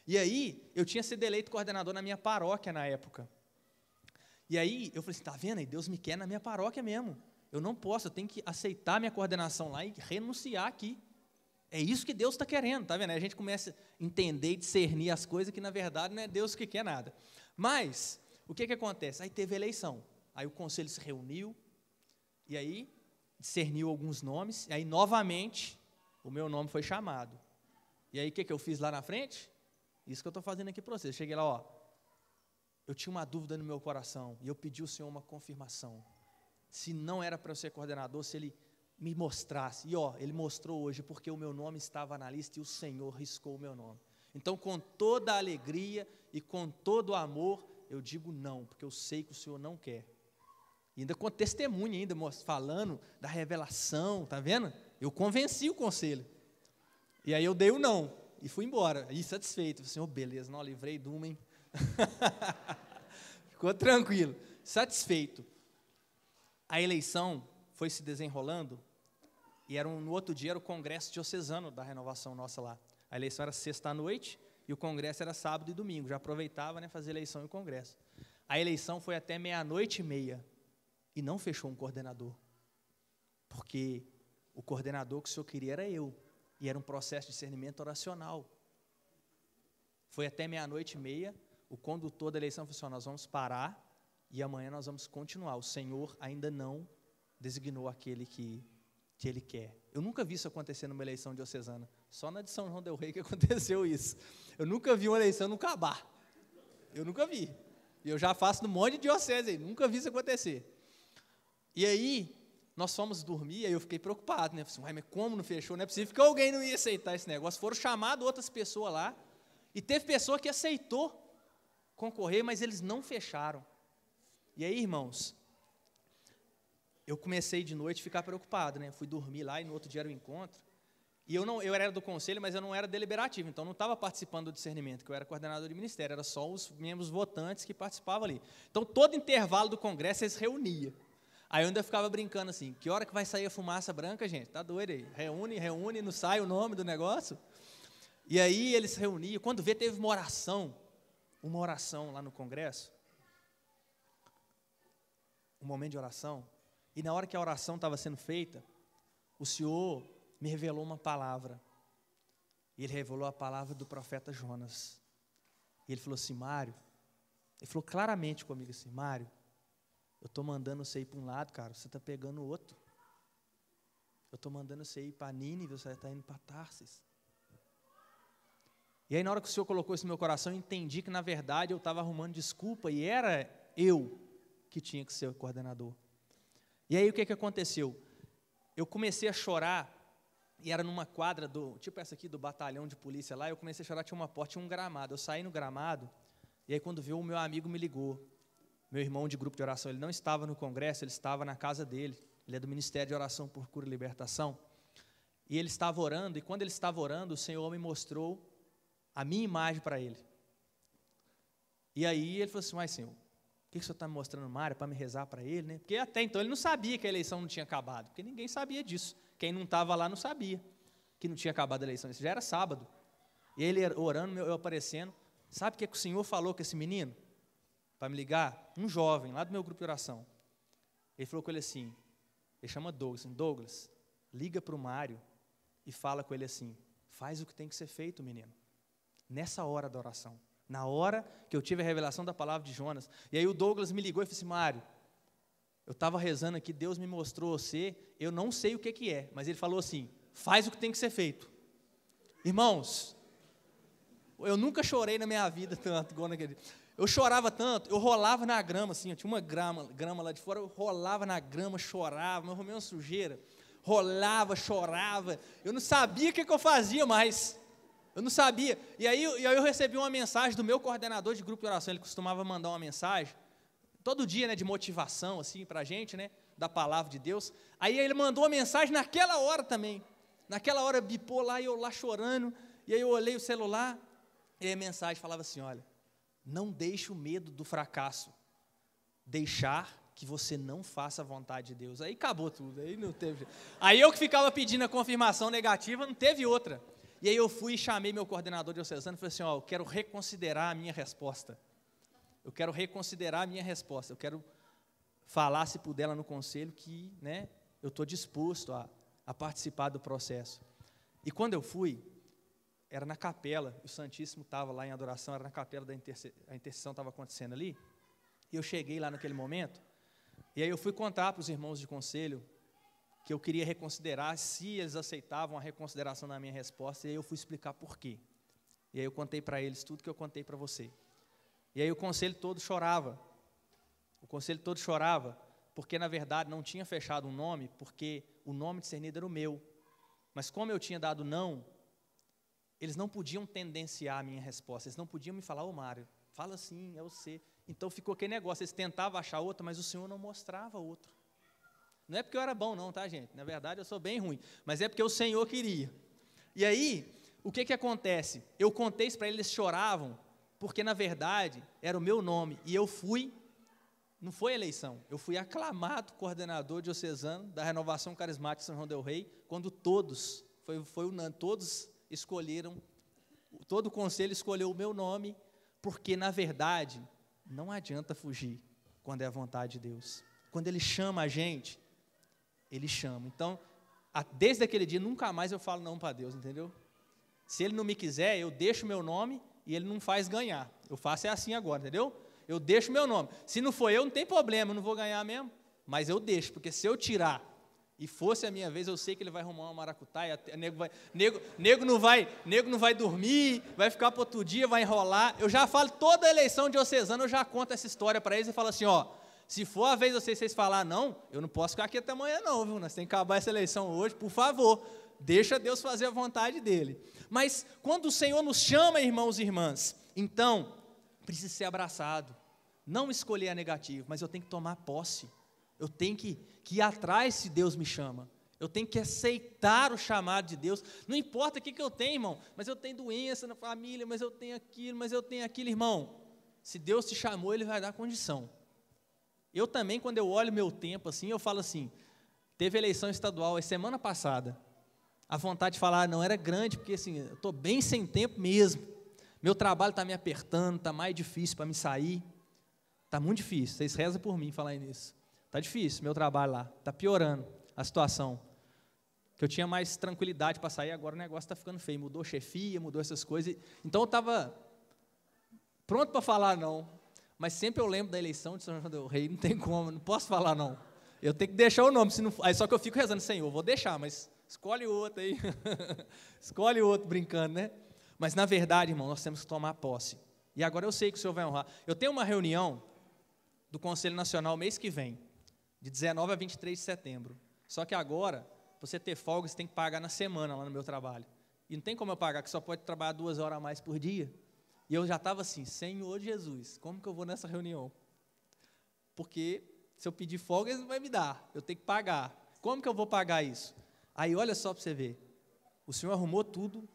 E aí, eu tinha sido eleito coordenador na minha paróquia na época. E aí, eu falei assim, tá vendo aí? Deus me quer na minha paróquia mesmo. Eu não posso, eu tenho que aceitar minha coordenação lá e renunciar aqui. É isso que Deus está querendo, tá vendo? Aí a gente começa a entender e discernir as coisas que, na verdade, não é Deus que quer nada. Mas, o que acontece? Aí teve eleição. Aí o conselho se reuniu, e aí discerniu alguns nomes, e aí, novamente, o meu nome foi chamado. E aí, o que eu fiz lá na frente? Isso que eu estou fazendo aqui para vocês. Cheguei lá, ó, eu tinha uma dúvida no meu coração, e eu pedi ao Senhor uma confirmação. Se não era para eu ser coordenador, se Ele me mostrasse. E ó, Ele mostrou hoje, porque o meu nome estava na lista e o Senhor riscou o meu nome. Então, com toda a alegria e com todo o amor, eu digo não, porque eu sei que o Senhor não quer. E ainda com testemunho, ainda falando da revelação, tá vendo? Eu convenci o conselho. E aí eu dei o não, e fui embora, e satisfeito. Falei assim, oh, beleza, não, livrei de uma, hein? Ficou tranquilo, satisfeito. A eleição foi se desenrolando, e no outro dia era o congresso diocesano da renovação nossa lá. A eleição era sexta-noite, e o congresso era sábado e domingo, já aproveitava, né, fazer eleição e congresso. A eleição foi até 00:30, e não fechou um coordenador, porque o coordenador que o senhor queria era eu, e era um processo de discernimento oracional. Foi até 00:30, o condutor da eleição falou assim, nós vamos parar, e amanhã nós vamos continuar. O Senhor ainda não designou aquele que Ele quer. Eu nunca vi isso acontecer numa eleição diocesana. Só na de São João del Rei que aconteceu isso. Eu nunca vi uma eleição não acabar. Eu nunca vi. E eu já faço num monte de diocese aí. Nunca vi isso acontecer. E aí, nós fomos dormir, aí eu fiquei preocupado, né? Falei assim, mas como não fechou? Não é possível que alguém não ia aceitar esse negócio. Foram chamadas outras pessoas lá, e teve pessoa que aceitou concorrer, mas eles não fecharam. E aí, irmãos, eu comecei de noite a ficar preocupado, né? Fui dormir lá e no outro dia era o encontro. E eu era do conselho, mas eu não era deliberativo, então não estava participando do discernimento, que eu era coordenador de ministério, era só os membros votantes que participavam ali. Então, todo intervalo do congresso, eles reuniam. Aí eu ainda ficava brincando assim, que hora que vai sair a fumaça branca, gente? Tá doido aí? Reúne, não sai o nome do negócio. E aí eles reuniam, quando vê, teve uma oração lá no congresso, um momento de oração, e na hora que a oração estava sendo feita, o Senhor me revelou uma palavra, e Ele revelou a palavra do profeta Jonas, e Ele falou assim, Mário, Ele falou claramente comigo assim, Mário, eu estou mandando você ir para um lado, cara, você está pegando o outro, eu estou mandando você ir para Nínive, você está indo para Tarsis. E aí na hora que o Senhor colocou isso no meu coração, eu entendi que na verdade eu estava arrumando desculpa, e era eu que tinha que ser o coordenador. E aí o que aconteceu? Eu comecei a chorar, e era numa quadra, tipo essa aqui do batalhão de polícia lá, eu comecei a chorar, tinha uma porta, tinha um gramado, eu saí no gramado, e aí quando viu, o meu amigo me ligou, meu irmão de grupo de oração, ele não estava no congresso, ele estava na casa dele, ele é do Ministério de Oração por Cura e Libertação, e ele estava orando, e quando ele estava orando, o Senhor me mostrou a minha imagem para ele. E aí ele falou assim, mas Senhor, o que o Senhor está me mostrando, Mário, para me rezar para ele, né? Porque até então ele não sabia que a eleição não tinha acabado, porque ninguém sabia disso. Quem não estava lá não sabia que não tinha acabado a eleição, isso já era sábado. E ele orando, eu aparecendo, sabe o que o Senhor falou com esse menino? Para me ligar, um jovem, lá do meu grupo de oração. Ele falou com ele assim, ele chama Douglas, Douglas, liga para o Mário e fala com ele assim, faz o que tem que ser feito, menino. Nessa hora da oração, na hora que eu tive a revelação da palavra de Jonas, e aí o Douglas me ligou e falou assim, Mário, eu estava rezando aqui, Deus me mostrou você, eu não sei o que é, mas ele falou assim, faz o que tem que ser feito. Irmãos, eu nunca chorei na minha vida tanto, igual naquele dia. Eu chorava tanto, eu rolava na grama, assim, eu tinha uma grama lá de fora, eu rolava na grama, chorava, eu arrumei uma sujeira, rolava, chorava, eu não sabia o que eu fazia mais. Eu não sabia, e aí eu recebi uma mensagem do meu coordenador de grupo de oração, ele costumava mandar uma mensagem, todo dia, né, de motivação, assim, para a gente, né, da palavra de Deus, aí ele mandou uma mensagem naquela hora também, naquela hora bipou lá, e eu lá chorando, e aí eu olhei o celular, e aí a mensagem falava assim, olha, não deixe o medo do fracasso, deixar que você não faça a vontade de Deus, aí acabou tudo, aí não teve, aí eu que ficava pedindo a confirmação negativa, não teve outra. E aí eu fui e chamei meu coordenador diocesano e falei assim, eu quero reconsiderar a minha resposta. Eu quero reconsiderar a minha resposta. Eu quero falar, se puder, lá no conselho, que, né, eu estou disposto a participar do processo. E quando eu fui, era na capela, o Santíssimo estava lá em adoração, era na capela a intercessão estava acontecendo ali, e eu cheguei lá naquele momento, e aí eu fui contar para os irmãos de conselho, que eu queria reconsiderar, se eles aceitavam a reconsideração da minha resposta, e aí eu fui explicar por quê. E aí eu contei para eles tudo que eu contei para você. E aí o conselho todo chorava. O conselho todo chorava, porque na verdade não tinha fechado um nome, porque o nome discernido era o meu. Mas como eu tinha dado não, eles não podiam tendenciar a minha resposta, eles não podiam me falar, Mário, fala assim, é você. Então ficou aquele negócio, eles tentavam achar outra, mas o Senhor não mostrava outro. Não é porque eu era bom não, tá, gente? Na verdade, eu sou bem ruim. Mas é porque o Senhor queria. E aí, o que acontece? Eu contei isso para eles, eles choravam, porque, na verdade, era o meu nome. E eu fui, não foi eleição, eu fui aclamado coordenador diocesano da Renovação Carismática São João del Rei, quando todos, foi unânime, todos escolheram, todo o conselho escolheu o meu nome, porque, na verdade, não adianta fugir quando é a vontade de Deus. Quando Ele chama a gente, Ele chama. Então, desde aquele dia, nunca mais eu falo não para Deus, entendeu? Se Ele não me quiser, eu deixo meu nome e Ele não faz ganhar. Eu faço assim agora, entendeu? Eu deixo meu nome. Se não for eu, não tem problema, eu não vou ganhar mesmo. Mas eu deixo, porque se eu tirar e fosse a minha vez, eu sei que Ele vai arrumar uma maracutaia, nego não vai dormir, vai ficar para outro dia, vai enrolar. Eu já falo, toda eleição diocesana, eu já conto essa história para eles e falo assim, Se for a vez vocês falar não, eu não posso ficar aqui até amanhã não, viu? Nós temos que acabar essa eleição hoje, por favor. Deixa Deus fazer a vontade dele. Mas quando o Senhor nos chama, irmãos e irmãs, então, precisa ser abraçado. Não escolher a negativa, mas eu tenho que tomar posse. Eu tenho que ir atrás se Deus me chama. Eu tenho que aceitar o chamado de Deus. Não importa o que eu tenho, irmão, mas eu tenho doença na família, mas eu tenho aquilo, irmão. Se Deus te chamou, Ele vai dar condição. Eu também, quando eu olho meu tempo assim, eu falo assim, teve eleição estadual a semana passada, a vontade de falar não era grande, porque assim, eu estou bem sem tempo mesmo, meu trabalho está me apertando, está mais difícil para me sair, está muito difícil, vocês rezam por mim falar nisso, está difícil meu trabalho lá, está piorando a situação, que eu tinha mais tranquilidade para sair, agora o negócio está ficando feio, mudou chefia, mudou essas coisas, então eu estava pronto para falar não, mas sempre eu lembro da eleição de São João del Rei, não tem como, não posso falar não. Eu tenho que deixar o nome, aí só que eu fico rezando, Senhor, vou deixar, mas escolhe outro aí. Escolhe outro brincando, né? Mas na verdade, irmão, nós temos que tomar posse. E agora eu sei que o Senhor vai honrar. Eu tenho uma reunião do Conselho Nacional mês que vem, de 19 a 23 de setembro. Só que agora, para você ter folga, você tem que pagar na semana lá no meu trabalho. E não tem como eu pagar, que só pode trabalhar 2 horas a mais por dia. E eu já estava assim, Senhor Jesus, como que eu vou nessa reunião? Porque se eu pedir folga, eles não vão me dar, eu tenho que pagar. Como que eu vou pagar isso? Aí olha só para você ver, o Senhor arrumou tudo,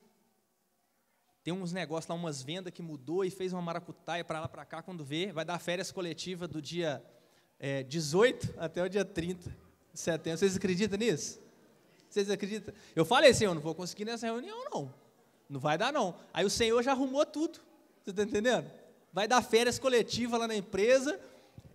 tem uns negócios lá, umas vendas que mudou e fez uma maracutaia para lá, para cá, quando vê, vai dar férias coletiva do dia 18 até o dia 30 de setembro. Vocês acreditam nisso? Vocês acreditam? Eu falei, Senhor, não vou conseguir nessa reunião não, não vai dar não. Aí o Senhor já arrumou tudo. Você está entendendo? Vai dar férias coletiva lá na empresa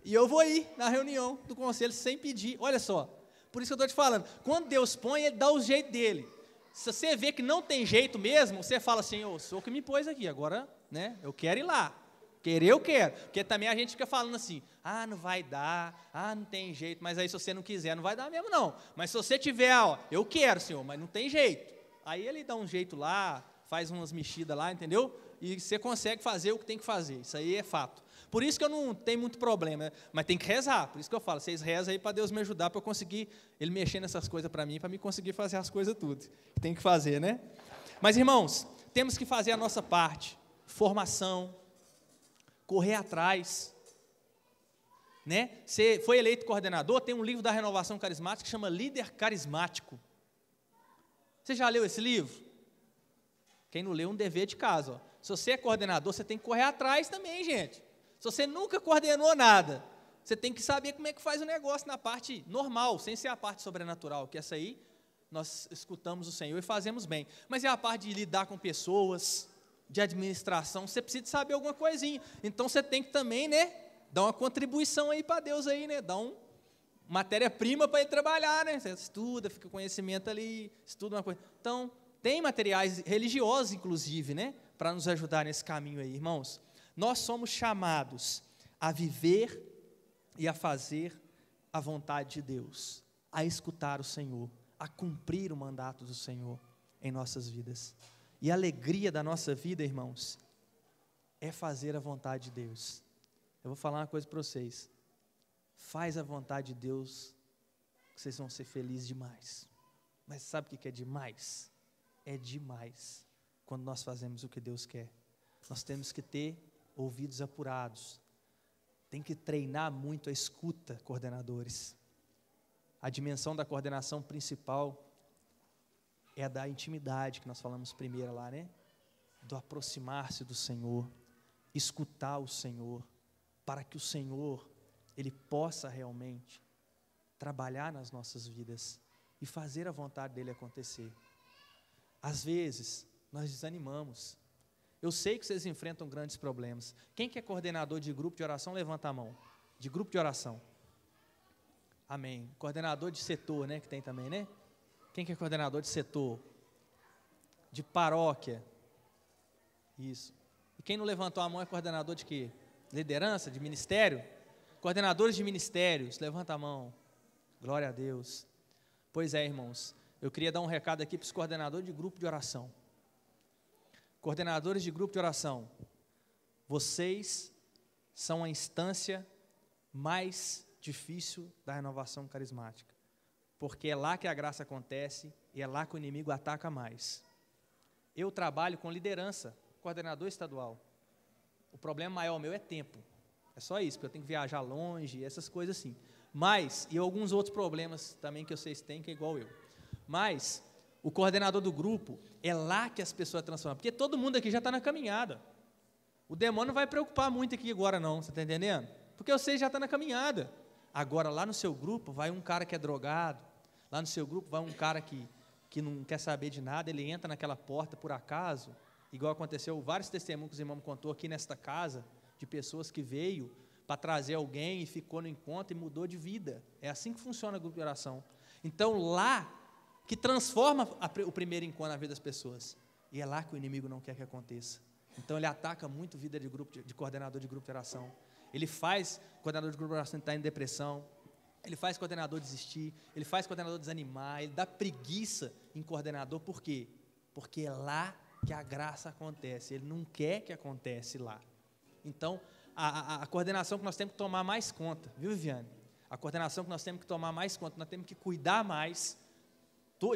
e eu vou ir na reunião do conselho sem pedir. Olha só, por isso que eu estou te falando, quando Deus põe, Ele dá o jeito dele. Se você vê que não tem jeito mesmo, você fala assim, eu sou o que me pôs aqui, agora, né, eu quero ir lá. Querer eu quero, porque também a gente fica falando assim, não vai dar, não tem jeito, mas aí se você não quiser, não vai dar mesmo não. Mas se você tiver, eu quero, Senhor, mas não tem jeito. Aí Ele dá um jeito lá, faz umas mexidas lá, entendeu? E você consegue fazer o que tem que fazer, isso aí é fato. Por isso que eu não tenho muito problema, né? Mas tem que rezar, por isso que eu falo, vocês rezam aí para Deus me ajudar, para eu conseguir, Ele mexer nessas coisas para mim, para me conseguir fazer as coisas tudo, que tem que fazer, né? Mas irmãos, temos que fazer a nossa parte, formação, correr atrás, né? Você foi eleito coordenador, tem um livro da Renovação Carismática que chama Líder Carismático. Você já leu esse livro? Quem não leu, um dever de casa, ó. Se você é coordenador, você tem que correr atrás também, gente. Se você nunca coordenou nada, você tem que saber como é que faz o negócio na parte normal, sem ser a parte sobrenatural, que essa aí nós escutamos o Senhor e fazemos bem. Mas é a parte de lidar com pessoas, de administração, você precisa saber alguma coisinha. Então você tem que também, né, dar uma contribuição aí para Deus aí, né, dar uma matéria-prima para ele trabalhar, né? Você estuda, fica conhecimento ali, estuda uma coisa. Então, tem materiais religiosos, inclusive, né, para nos ajudar nesse caminho aí, irmãos. Nós somos chamados a viver e a fazer a vontade de Deus, a escutar o Senhor, a cumprir o mandato do Senhor em nossas vidas. E a alegria da nossa vida, irmãos, é fazer a vontade de Deus. Eu vou falar uma coisa para vocês. Faz a vontade de Deus, que vocês vão ser felizes demais. Mas sabe o que é demais? É demais quando nós fazemos o que Deus quer. Nós temos que ter ouvidos apurados. Tem que treinar muito a escuta, coordenadores. A dimensão da coordenação principal é a da intimidade, que nós falamos primeiro lá, né? Do aproximar-se do Senhor, escutar o Senhor, para que o Senhor, Ele possa realmente trabalhar nas nossas vidas e fazer a vontade dEle acontecer. Às vezes, nós desanimamos. Eu sei que vocês enfrentam grandes problemas. Quem que é coordenador de grupo de oração, levanta a mão. De grupo de oração. Amém. Coordenador de setor, né, que tem também, né? Quem que é coordenador de setor? De paróquia. Isso. E quem não levantou a mão é coordenador de quê? Liderança, de ministério? Coordenadores de ministérios, levanta a mão. Glória a Deus. Pois é, irmãos, eu queria dar um recado aqui para os coordenadores de grupo de oração. Coordenadores de grupo de oração, vocês são a instância mais difícil da renovação carismática, porque é lá que a graça acontece e é lá que o inimigo ataca mais. Eu trabalho com liderança, coordenador estadual. O problema maior meu é tempo. É só isso, porque eu tenho que viajar longe, essas coisas assim. Mas, e alguns outros problemas também que vocês têm, que é igual eu. Mas, o coordenador do grupo, é lá que as pessoas transformam. Porque todo mundo aqui já está na caminhada. O demônio não vai preocupar muito aqui agora não, você está entendendo? Porque você já está na caminhada. Agora, lá no seu grupo, vai um cara que é drogado. Lá no seu grupo, vai um cara que não quer saber de nada, ele entra naquela porta por acaso, igual aconteceu, vários testemunhos que os irmãos contou aqui nesta casa, de pessoas que veio para trazer alguém e ficou no encontro e mudou de vida. É assim que funciona o grupo de oração. Então, lá que transforma o primeiro encontro na vida das pessoas. E é lá que o inimigo não quer que aconteça. Então, ele ataca muito vida de coordenador de grupo de oração. Ele faz coordenador de grupo de oração estar em depressão. Ele faz coordenador desistir. Ele faz coordenador desanimar. Ele dá preguiça em coordenador. Por quê? Porque é lá que a graça acontece. Ele não quer que acontece lá. Então, a coordenação que nós temos que tomar mais conta, viu, Viviane? A coordenação que nós temos que tomar mais conta, nós temos que cuidar mais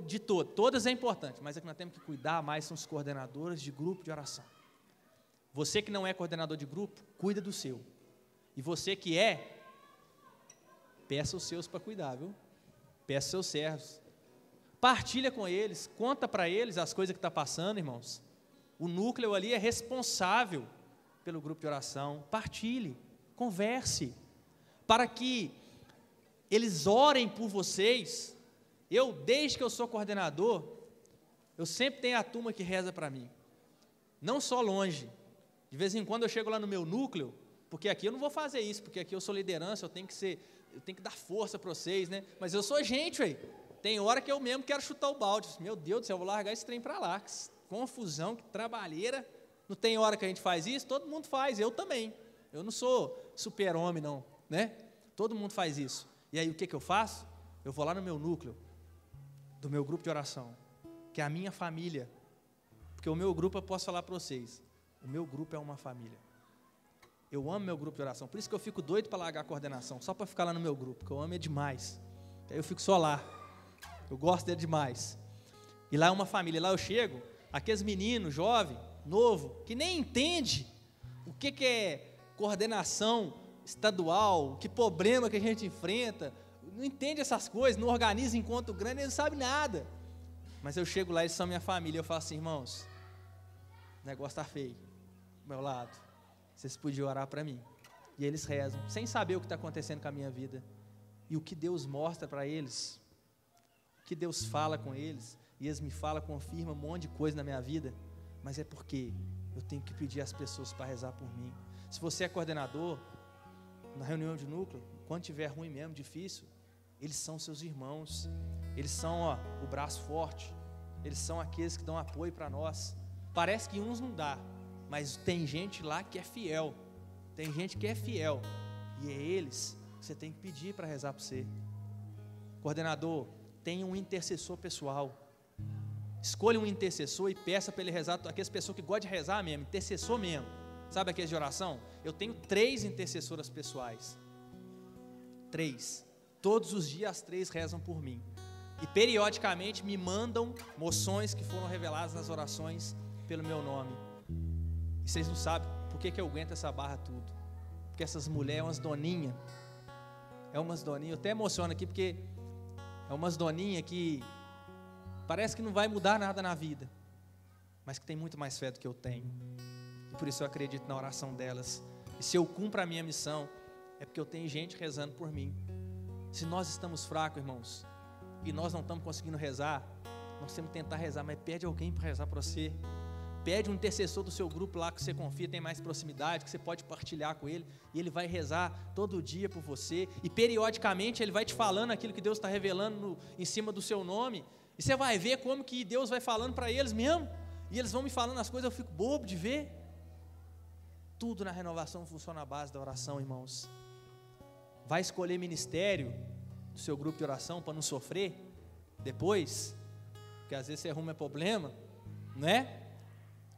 de todas é importante, mas a que nós temos que cuidar mais são os coordenadores de grupo de oração. Você que não é coordenador de grupo, cuida do seu. E você que é, peça os seus para cuidar, viu? Peça seus servos. Partilha com eles, conta para eles as coisas que estão passando, irmãos. O núcleo ali é responsável pelo grupo de oração. Partilhe, converse, para que eles orem por vocês. Eu, desde que eu sou coordenador, eu sempre tenho a turma que reza para mim. Não só longe. De vez em quando eu chego lá no meu núcleo, porque aqui eu não vou fazer isso, porque aqui eu sou liderança, eu tenho que dar força para vocês, né? Mas eu sou gente, velho. Tem hora que eu mesmo quero chutar o balde. Meu Deus do céu, eu vou largar esse trem para lá. Que confusão, que trabalheira. Não tem hora que a gente faz isso? Todo mundo faz, eu também. Eu não sou super-homem, não, né? Todo mundo faz isso. E aí, o que eu faço? Eu vou lá no meu núcleo, do meu grupo de oração, que é a minha família. Porque o meu grupo, eu posso falar para vocês, o meu grupo é uma família. Eu amo meu grupo de oração, por isso que eu fico doido para largar a coordenação, só para ficar lá no meu grupo, porque eu amo ele demais. Aí eu fico só lá, eu gosto dele demais. E lá é uma família, lá eu chego, aqueles meninos, jovem, novo, que nem entende o que é coordenação estadual, que problema que a gente enfrenta, não entende essas coisas, não organiza encontro grande, eles não sabem nada. Mas eu chego lá, eles são minha família, eu falo assim, irmãos, o negócio está feio, do meu lado, vocês podiam orar para mim. E eles rezam, sem saber o que está acontecendo com a minha vida, e o que Deus mostra para eles, o que Deus fala com eles, e eles me falam, confirmam um monte de coisa na minha vida, mas é porque eu tenho que pedir às pessoas para rezar por mim. Se você é coordenador, na reunião de núcleo, quando tiver ruim mesmo, difícil, eles são seus irmãos, eles são o braço forte, eles são aqueles que dão apoio para nós. Parece que uns não dá, mas tem gente lá que é fiel, tem gente que é fiel, e é eles que você tem que pedir para rezar por você. Coordenador, tenha um intercessor pessoal, escolha um intercessor e peça para ele rezar, aquelas pessoas que gostam de rezar mesmo, intercessor mesmo, sabe aqueles de oração? Eu tenho 3 intercessoras pessoais, 3, todos os dias as 3 rezam por mim, e periodicamente me mandam moções que foram reveladas nas orações pelo meu nome. E vocês não sabem por que eu aguento essa barra tudo, porque essas mulheres são umas doninhas, eu até emociono aqui, porque é umas doninhas que parece que não vai mudar nada na vida, mas que tem muito mais fé do que eu tenho, e por isso eu acredito na oração delas, e se eu cumpro a minha missão, é porque eu tenho gente rezando por mim. Se nós estamos fracos, irmãos, e nós não estamos conseguindo rezar, nós temos que tentar rezar, mas pede alguém para rezar para você, pede um intercessor do seu grupo lá, que você confia, tem mais proximidade, que você pode partilhar com ele, e ele vai rezar todo dia por você, e periodicamente ele vai te falando aquilo que Deus está revelando em cima do seu nome, e você vai ver como que Deus vai falando para eles mesmo, e eles vão me falando as coisas, eu fico bobo de ver. Tudo na renovação funciona à base da oração, irmãos. Vai escolher ministério do seu grupo de oração para não sofrer depois, porque às vezes você arruma problema, não é?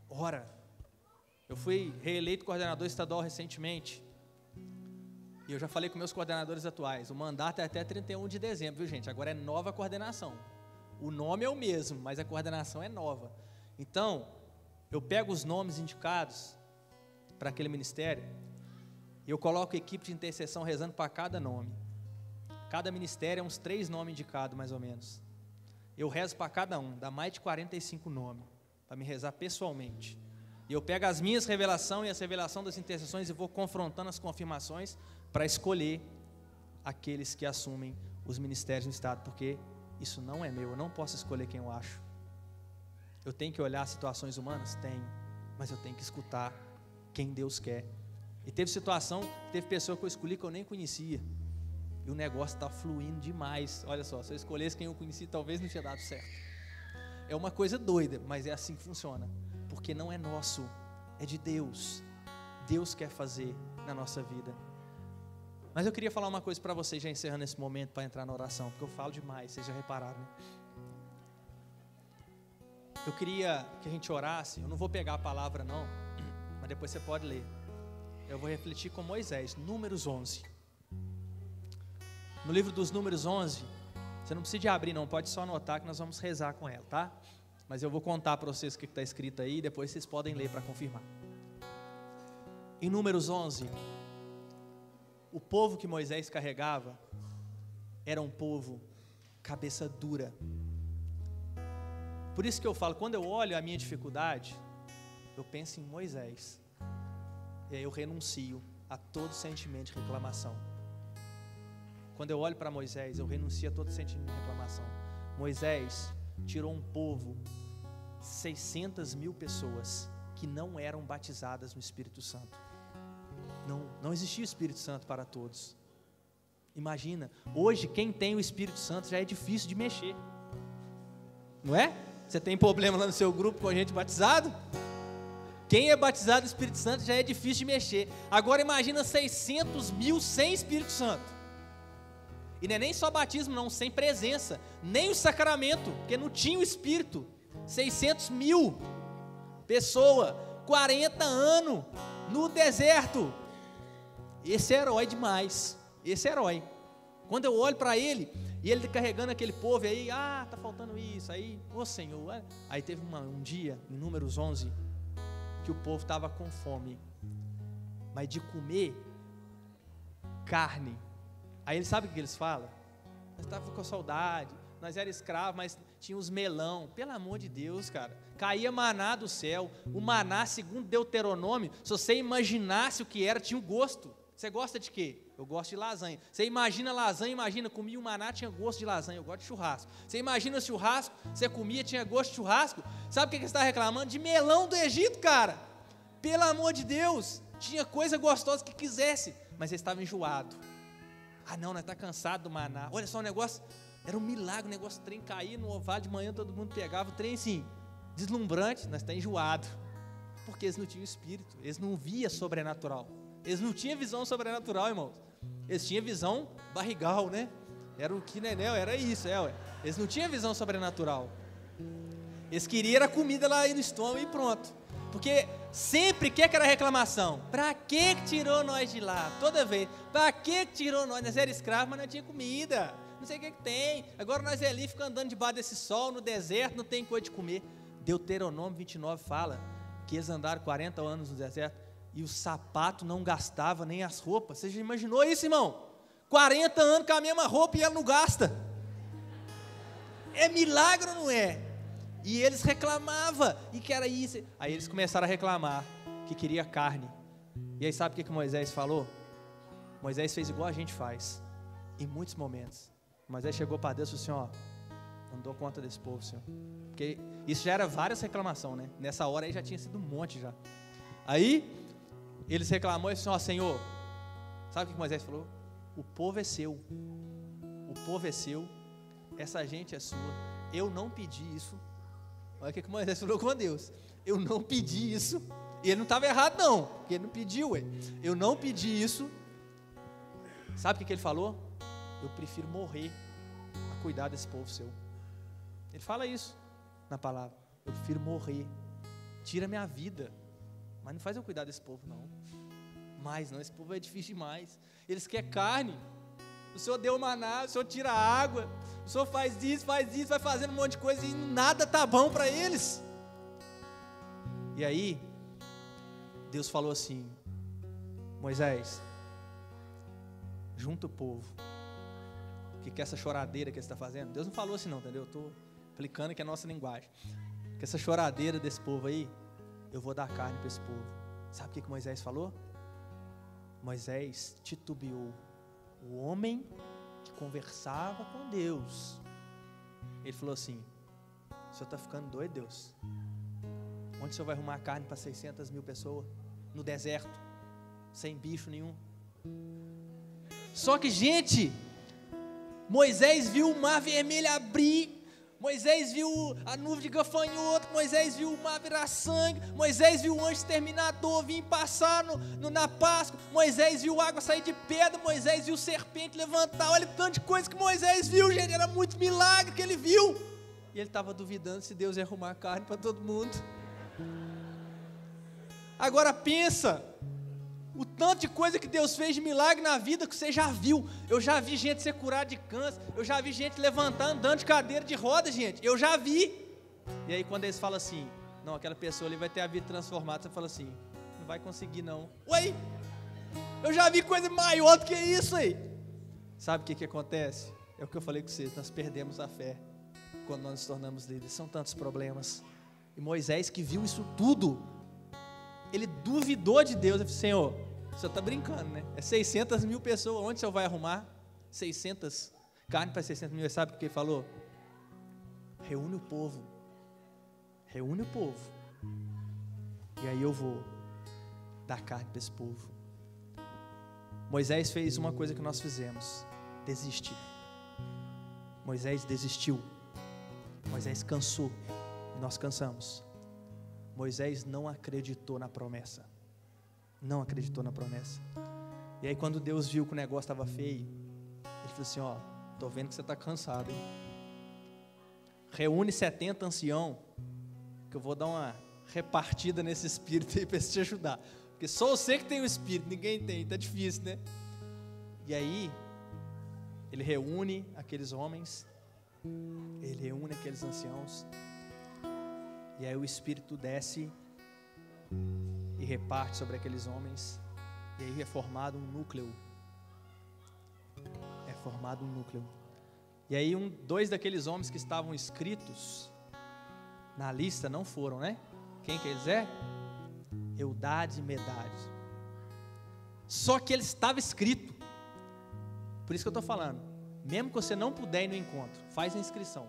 Ora, eu fui reeleito coordenador estadual recentemente, E eu já falei com meus coordenadores atuais, o mandato é até 31 de dezembro, viu gente? Agora é nova coordenação. O nome é o mesmo, mas a coordenação é nova. Então, eu pego os nomes indicados para aquele ministério, e eu coloco a equipe de intercessão rezando para cada nome. Cada ministério é uns 3 nomes indicados, mais ou menos. Eu rezo para cada um, dá mais de 45 nomes, para me rezar pessoalmente. E eu pego as minhas revelações e as revelações das intercessões e vou confrontando as confirmações para escolher aqueles que assumem os ministérios no Estado, porque isso não é meu, eu não posso escolher quem eu acho. Eu tenho que olhar as situações humanas? Tenho, mas eu tenho que escutar quem Deus quer. E teve situação, teve pessoa que eu escolhi que eu nem conhecia, e o negócio está fluindo demais. Olha só, se eu escolhesse quem eu conhecia, talvez não tinha dado certo. É uma coisa doida, mas é assim que funciona, porque não é nosso, é de Deus. Deus quer fazer na nossa vida. Mas eu queria falar uma coisa para vocês, já encerrando esse momento para entrar na oração, porque eu falo demais, vocês já repararam, né? Eu queria que a gente orasse. Eu não vou pegar a palavra não, mas depois você pode ler. Eu vou refletir com Moisés, Números 11. No livro dos Números 11, você não precisa de abrir não, pode só anotar que nós vamos rezar com ela, tá? Mas eu vou contar para vocês o que está escrito aí, e depois vocês podem ler para confirmar. Em Números 11, o povo que Moisés carregava era um povo cabeça dura. Por isso que eu falo, quando eu olho a minha dificuldade, eu penso em Moisés, e aí eu renuncio a todo sentimento de reclamação. Quando eu olho para Moisés, eu renuncio a todo sentimento de reclamação. Moisés tirou um povo, 600.000 pessoas, que não eram batizadas no Espírito Santo. Não existia o Espírito Santo para todos. Imagina, hoje quem tem o Espírito Santo já é difícil de mexer, não é? Você tem problema lá no seu grupo com a gente batizado? Quem é batizado no Espírito Santo já é difícil de mexer. Agora imagina 600.000 sem Espírito Santo. E não é nem só batismo não, sem presença, nem o sacramento, porque não tinha o Espírito. 600.000 pessoas, 40 anos, no deserto. Esse é herói demais, esse é herói. Quando eu olho para ele, e ele carregando aquele povo aí, tá faltando isso, aí, ô Senhor. Aí teve um dia, em Números 11, que o povo estava com fome, mas de comer carne. Aí eles sabem o que eles falam? Nós estávamos com saudade, nós éramos escravos, mas tinha os melão. Pelo amor de Deus, cara, caía maná do céu. O maná, segundo Deuteronômio, se você imaginasse o que era, tinha um gosto. Você gosta de quê? Eu gosto de lasanha. Você imagina lasanha, comia o maná, tinha gosto de lasanha. Eu gosto de churrasco. Você imagina churrasco, você comia, tinha gosto de churrasco. Sabe o que você está reclamando? De melão do Egito, cara. Pelo amor de Deus, tinha coisa gostosa que quisesse, mas eles estavam enjoados. Não, nós estamos cansados do maná. Olha só o negócio, era um milagre, o negócio, o trem caía no ovário de manhã, todo mundo pegava o trem assim, deslumbrante, nós estamos enjoados. Porque eles não tinham espírito, eles não viam sobrenatural. Eles não tinham visão sobrenatural, irmãos. Eles tinham visão barrigal, né? Era o que, né? Era isso, ué. Eles não tinham visão sobrenatural. Eles queriam a comida lá no estômago e pronto. Porque sempre que era reclamação? Para que tirou nós de lá? Toda vez. Para que tirou nós? Nós éramos escravos, mas não tinha comida. Não sei o que tem. Agora nós ali ficamos andando debaixo desse sol, no deserto, não tem coisa de comer. Deuteronômio 29 fala que eles andaram 40 anos no deserto e o sapato não gastava nem as roupas. Você já imaginou isso, irmão? 40 anos com a mesma roupa e ela não gasta. É milagre ou não é? E eles reclamavam, e que era isso. Aí eles começaram a reclamar, que queria carne. E aí sabe o que Moisés falou? Moisés fez igual a gente faz, em muitos momentos. Moisés chegou para Deus e falou assim, não dou conta desse povo, Senhor. Porque isso já era várias reclamações, né? Nessa hora aí já tinha sido um monte já. Aí, eles reclamou e disse assim, Senhor, sabe o que Moisés falou? O povo é seu, o povo é seu, essa gente é sua, eu não pedi isso. Olha o que Moisés falou com Deus, eu não pedi isso, e ele não estava errado não, porque ele não pediu, eu não pedi isso. Sabe o que ele falou? Eu prefiro morrer a cuidar desse povo seu. Ele fala isso na palavra, eu prefiro morrer, tira minha vida, mas não faz eu cuidar desse povo não. Mas não, esse povo é difícil demais. Eles querem carne. O Senhor deu maná, o Senhor tira a água, o Senhor faz isso, vai fazendo um monte de coisa e nada tá bom para eles. E aí, Deus falou assim: Moisés, junta o povo. Que essa choradeira que você está fazendo, Deus não falou assim não, entendeu? Eu estou aplicando aqui a nossa linguagem. Que essa choradeira desse povo aí, eu vou dar carne para esse povo. Sabe o que Moisés falou? Moisés titubeou. O homem que conversava com Deus, ele falou assim: o senhor está ficando doido, Deus? Onde o senhor vai arrumar carne para 600 mil pessoas? No deserto, sem bicho nenhum. Só que, gente, Moisés viu o mar vermelho abrir, Moisés viu a nuvem de gafanhoto, Moisés viu o mar virar sangue, Moisés viu o anjo exterminador vir passar na Páscoa, Moisés viu água sair de pedra, Moisés viu serpente levantar. Olha o tanto de coisa que Moisés viu, gente, era muito milagre que ele viu. E ele estava duvidando se Deus ia arrumar carne para todo mundo. Agora pensa, o tanto de coisa que Deus fez de milagre na vida que você já viu. Eu já vi gente ser curada de câncer, eu já vi gente levantar andando de cadeira de roda, gente, eu já vi. E aí quando eles falam assim, não, aquela pessoa ali vai ter a vida transformada, você fala assim, não vai conseguir não. Ué, eu já vi coisa maior do que isso aí. Sabe o que acontece? É o que eu falei com vocês, nós perdemos a fé quando nós nos tornamos líderes. São tantos problemas. E Moisés, que viu isso tudo, ele duvidou de Deus. Ele disse: Senhor, o senhor está brincando, né? É 600 mil pessoas, onde o senhor vai arrumar 600 carne para 600 mil? Sabe o que ele falou? Reúne o povo, e aí eu vou dar carne para esse povo. Moisés fez uma coisa que nós fizemos: desistir. Moisés desistiu, Moisés cansou, e nós cansamos. Moisés não acreditou na promessa. Não acreditou na promessa. E aí quando Deus viu que o negócio estava feio, ele falou assim: ó, estou vendo que você está cansado, hein? Reúne 70 anciãos, que eu vou dar uma repartida nesse espírito aí para te ajudar. Porque só você que tem o espírito, ninguém tem, está difícil, né? E aí, ele reúne aqueles homens, ele reúne aqueles anciãos, e aí o Espírito desce e reparte sobre aqueles homens, e aí é formado um núcleo. E aí dois daqueles homens que estavam escritos na lista não foram, né? Quem que eles é? Eldade e Medade. Só que ele estava escrito. Por isso que eu estou falando, mesmo que você não puder ir no encontro, faz a inscrição.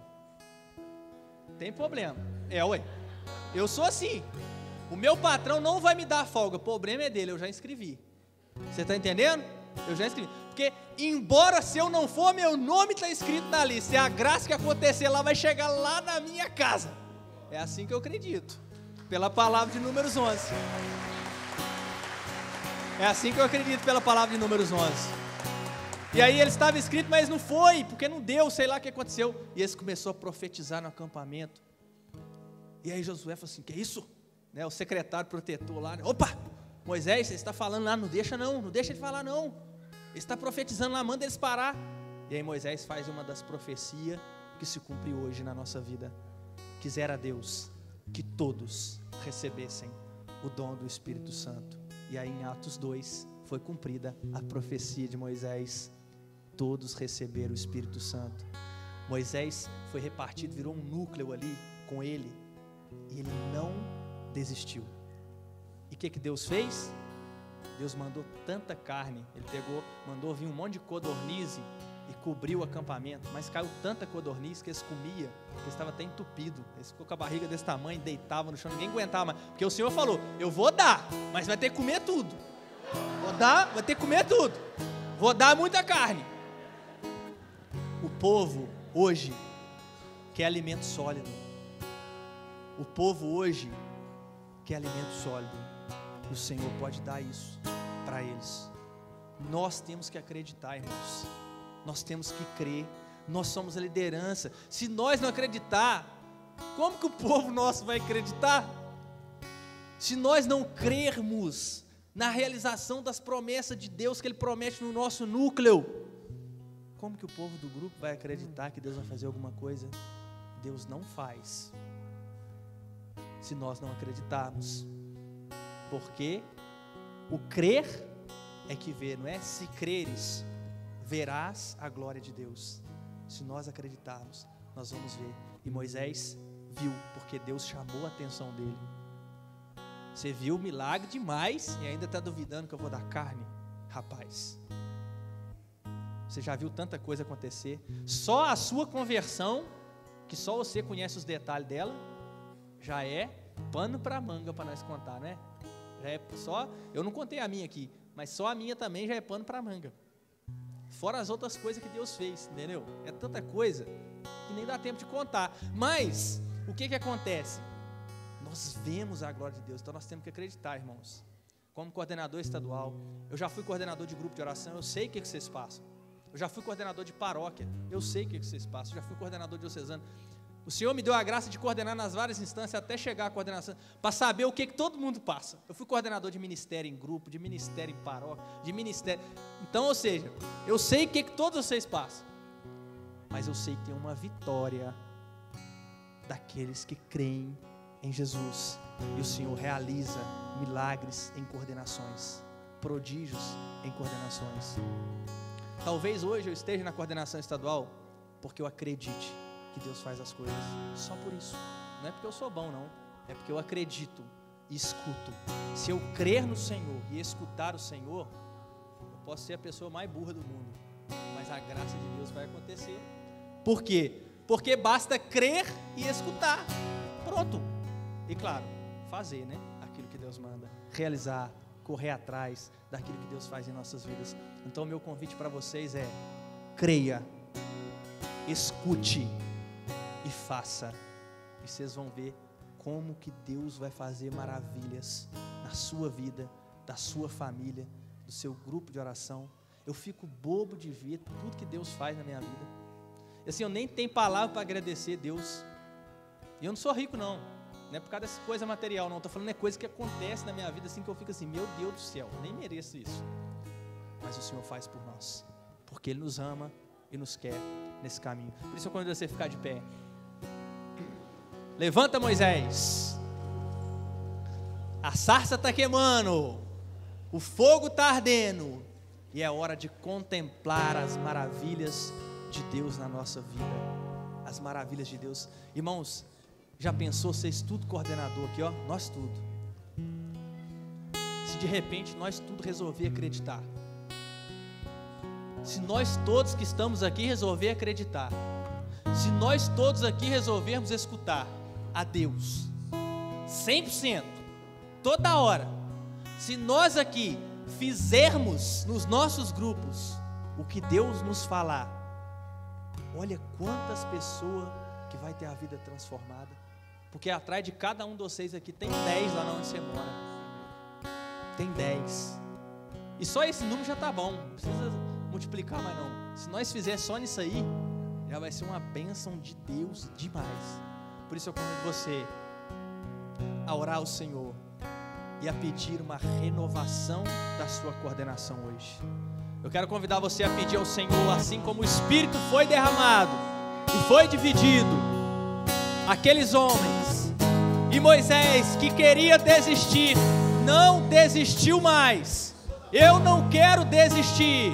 Tem problema. Ué, eu sou assim. O meu patrão não vai me dar folga, o problema é dele, eu já inscrevi. Você está entendendo? Eu já inscrevi. Porque embora se eu não for, meu nome está escrito na lista, e a graça que acontecer lá vai chegar lá na minha casa. É assim que eu acredito, pela palavra de Números 11. É assim que eu acredito, pela palavra de Números 11. E aí ele estava escrito, mas não foi, porque não deu, sei lá o que aconteceu. E eles começaram a profetizar no acampamento. E aí Josué falou assim: que é isso? Né, o secretário protetor lá, né? Opa, Moisés, você está falando lá, não deixa ele falar não. Ele está profetizando lá, manda eles parar. E aí Moisés faz uma das profecias que se cumpre hoje na nossa vida. Quisera Deus que todos recebessem o dom do Espírito Santo. E aí em Atos 2 foi cumprida a profecia de Moisés. Todos receberam o Espírito Santo. Moisés foi repartido, virou um núcleo ali com ele, e ele não desistiu. E o que Deus fez? Deus mandou tanta carne, ele mandou vir um monte de codornize e cobriu o acampamento, mas caiu tanta codorniz que eles comiam, que eles estavam até entupidos, eles ficou com a barriga desse tamanho, deitavam no chão, ninguém aguentava mais, porque o Senhor falou: eu vou dar, mas vai ter que comer tudo. Vou dar, vai ter que comer tudo. Vou dar muita carne. O povo hoje quer alimento sólido. O povo hoje quer alimento sólido. O Senhor pode dar isso para eles. Nós temos que acreditar, irmãos. Nós temos que crer. Nós somos a liderança. Se nós não acreditar, como que o povo nosso vai acreditar? Se nós não crermos na realização das promessas de Deus que Ele promete no nosso núcleo. Como que o povo do grupo vai acreditar que Deus vai fazer alguma coisa? Deus não faz se nós não acreditarmos, porque o crer é que vê, não é? Se creres, verás a glória de Deus. Se nós acreditarmos, nós vamos ver. E Moisés viu, porque Deus chamou a atenção dele. Você viu o milagre demais e ainda está duvidando que eu vou dar carne? Rapaz, você já viu tanta coisa acontecer. Só a sua conversão, que só você conhece os detalhes dela, já é pano para manga para nós contar, né? Já é só, eu não contei a minha aqui, mas só a minha também já é pano para manga. Fora as outras coisas que Deus fez, entendeu? É tanta coisa que nem dá tempo de contar. Mas o que acontece? Nós vemos a glória de Deus, então nós temos que acreditar, irmãos. Como coordenador estadual, eu já fui coordenador de grupo de oração, eu sei o que vocês passam. Eu já fui coordenador de paróquia, eu sei o que vocês passam. Eu já fui coordenador diocesano. O Senhor me deu a graça de coordenar nas várias instâncias até chegar à coordenação, para saber o que todo mundo passa. Eu fui coordenador de ministério em grupo, de ministério em paróquia, de ministério. Então, ou seja, eu sei o que todos vocês passam, mas eu sei que tem uma vitória daqueles que creem em Jesus. E o Senhor realiza milagres em coordenações, prodígios em coordenações. Talvez hoje eu esteja na coordenação estadual porque eu acredite que Deus faz as coisas, só por isso. Não é porque eu sou bom, não, é porque eu acredito e escuto. Se eu crer no Senhor e escutar o Senhor, eu posso ser a pessoa mais burra do mundo, mas a graça de Deus vai acontecer. Por quê? Porque basta crer e escutar, pronto. E claro, fazer, né, aquilo que Deus manda, realizar, correr atrás daquilo que Deus faz em nossas vidas. Então o meu convite para vocês é: creia, escute e faça, e vocês vão ver como que Deus vai fazer maravilhas na sua vida, da sua família, do seu grupo de oração. Eu fico bobo de ver tudo que Deus faz na minha vida. Assim, eu nem tenho palavra para agradecer a Deus. E eu não sou rico, não é por causa dessa coisa material, não. Estou falando, é coisa que acontece na minha vida, assim, que eu fico assim, meu Deus do céu, eu nem mereço isso. Mas o Senhor faz por nós, porque Ele nos ama e nos quer nesse caminho. Por isso eu convido você a ficar de pé. Levanta, Moisés. A sarça está queimando, o fogo está ardendo, e é hora de contemplar as maravilhas de Deus na nossa vida. As maravilhas de Deus. Irmãos, já pensou, vocês tudo coordenador aqui, ó, nós tudo. Se de repente nós tudo resolver acreditar. Se nós todos que estamos aqui resolver acreditar. Se nós todos aqui resolvermos escutar a Deus 100%, toda hora. Se nós aqui fizermos nos nossos grupos o que Deus nos falar, olha quantas pessoas que vai ter a vida transformada. Porque atrás de cada um de vocês aqui tem 10 lá onde você mora. Tem 10. E só esse número já está bom. Não precisa multiplicar mais não. Se nós fizermos só nisso aí, já vai ser uma bênção de Deus demais. Por isso eu convido você a orar ao Senhor e a pedir uma renovação da sua coordenação hoje. Eu quero convidar você a pedir ao Senhor, assim como o Espírito foi derramado e foi dividido. Aqueles homens e Moisés que queria desistir, não desistiu mais. Eu não quero desistir,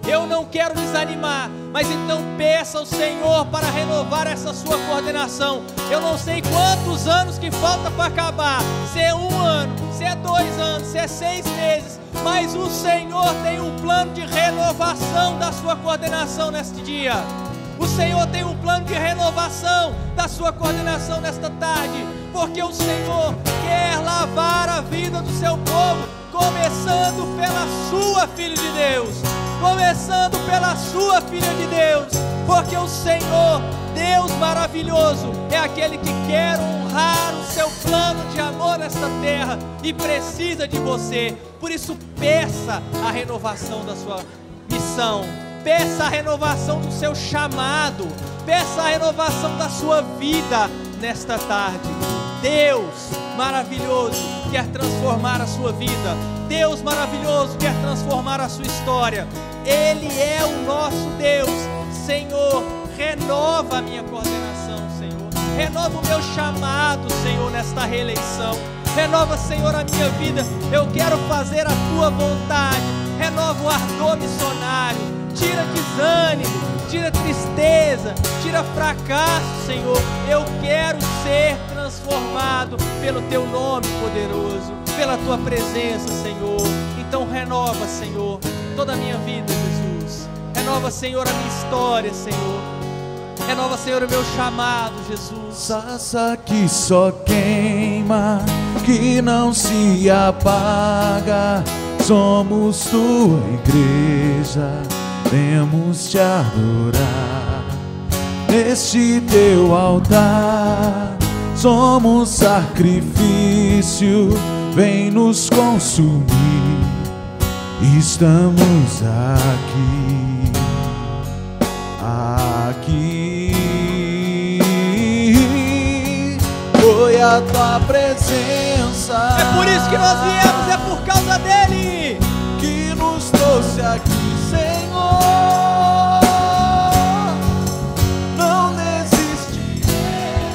eu não quero desanimar, mas então peça ao Senhor para renovar essa sua coordenação. Eu não sei quantos anos que falta para acabar, se é 1 ano, se é 2 anos, se é 6 meses, mas o Senhor tem um plano de renovação da sua coordenação neste dia. O Senhor tem um plano de renovação da sua coordenação nesta tarde, porque o Senhor quer lavar a vida do seu povo, começando pela sua filha de Deus, começando pela sua filha de Deus, porque o Senhor, Deus maravilhoso, é aquele que quer honrar o seu plano de amor nesta terra e precisa de você. Por isso, peça a renovação da sua missão. Peça a renovação do seu chamado. Peça a renovação da sua vida nesta tarde. Deus maravilhoso quer transformar a sua vida. Deus maravilhoso quer transformar a sua história. Ele é o nosso Deus. Senhor, renova a minha coordenação, Senhor. Renova o meu chamado, Senhor, nesta reeleição. Renova, Senhor, a minha vida. Eu quero fazer a tua vontade. Renova o ardor missionário. Tira desânimo, tira tristeza, tira fracasso, Senhor. Eu quero ser transformado pelo teu nome poderoso, pela tua presença, Senhor. Então renova, Senhor, toda a minha vida, Jesus. Renova, Senhor, a minha história, Senhor. Renova, Senhor, o meu chamado, Jesus. Sarça que só queima, que não se apaga. Somos tua igreja, vemos te adorar. Neste teu altar, somos sacrifício, vem nos consumir. Estamos aqui, aqui. Foi a tua presença. É por isso que nós viemos, é por causa dele que nos trouxe aqui, Senhor. Não desistirei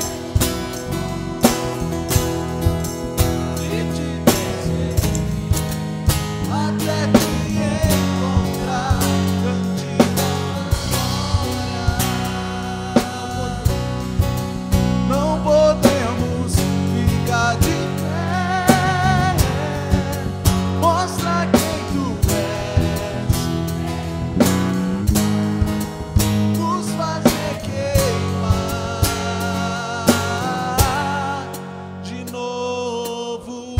de te dizer, até te encontrar diante da glória. Não podemos ficar de pé. Mostra quem tu és, nos fazer queimar de novo.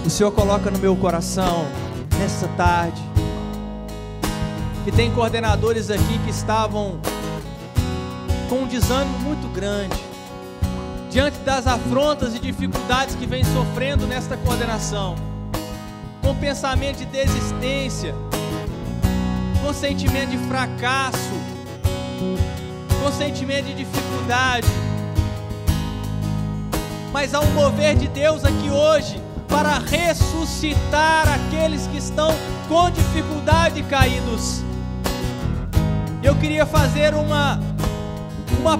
O Senhor coloca no meu coração, nessa tarde, que tem coordenadores aqui que estavam com um desânimo muito grande, diante das afrontas e dificuldades que vem sofrendo nesta coordenação, com pensamento de desistência, com sentimento de fracasso, com sentimento de dificuldade. Mas há um mover de Deus aqui hoje para ressuscitar aqueles que estão com dificuldade e caídos. Eu queria fazer uma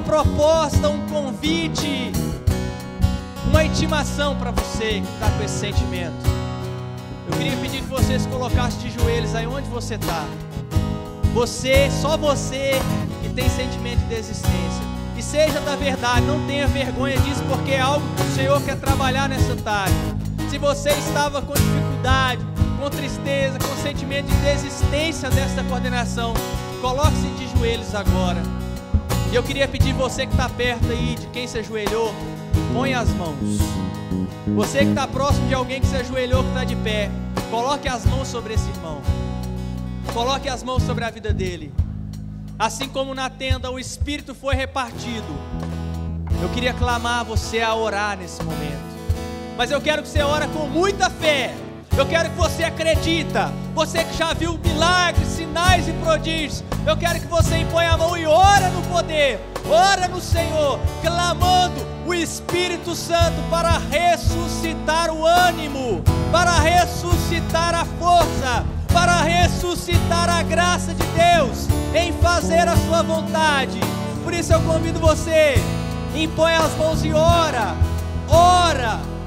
proposta, um convite, uma intimação para você que está com esse sentimento. Eu queria pedir que você se colocasse de joelhos aí onde você está. Você, só você que tem sentimento de desistência. E seja da verdade, não tenha vergonha disso, porque é algo que o Senhor quer trabalhar nessa tarde. Se você estava com dificuldade, com tristeza, com sentimento de desistência desta coordenação, coloque-se de joelhos agora. E eu queria pedir você que está perto aí, de quem se ajoelhou, põe as mãos. Você que está próximo de alguém que se ajoelhou, que está de pé, coloque as mãos sobre esse irmão. Coloque as mãos sobre a vida dele. Assim como na tenda o Espírito foi repartido, eu queria clamar a você a orar nesse momento. Mas eu quero que você ore com muita fé. Eu quero que você acredita. Você que já viu milagres, sinais e prodígios, eu quero que você impõe a mão e ora no poder, ora no Senhor, clamando o Espírito Santo para ressuscitar o ânimo, para ressuscitar a força, para ressuscitar a graça de Deus em fazer a sua vontade. Por isso eu convido você, impõe as mãos e ora,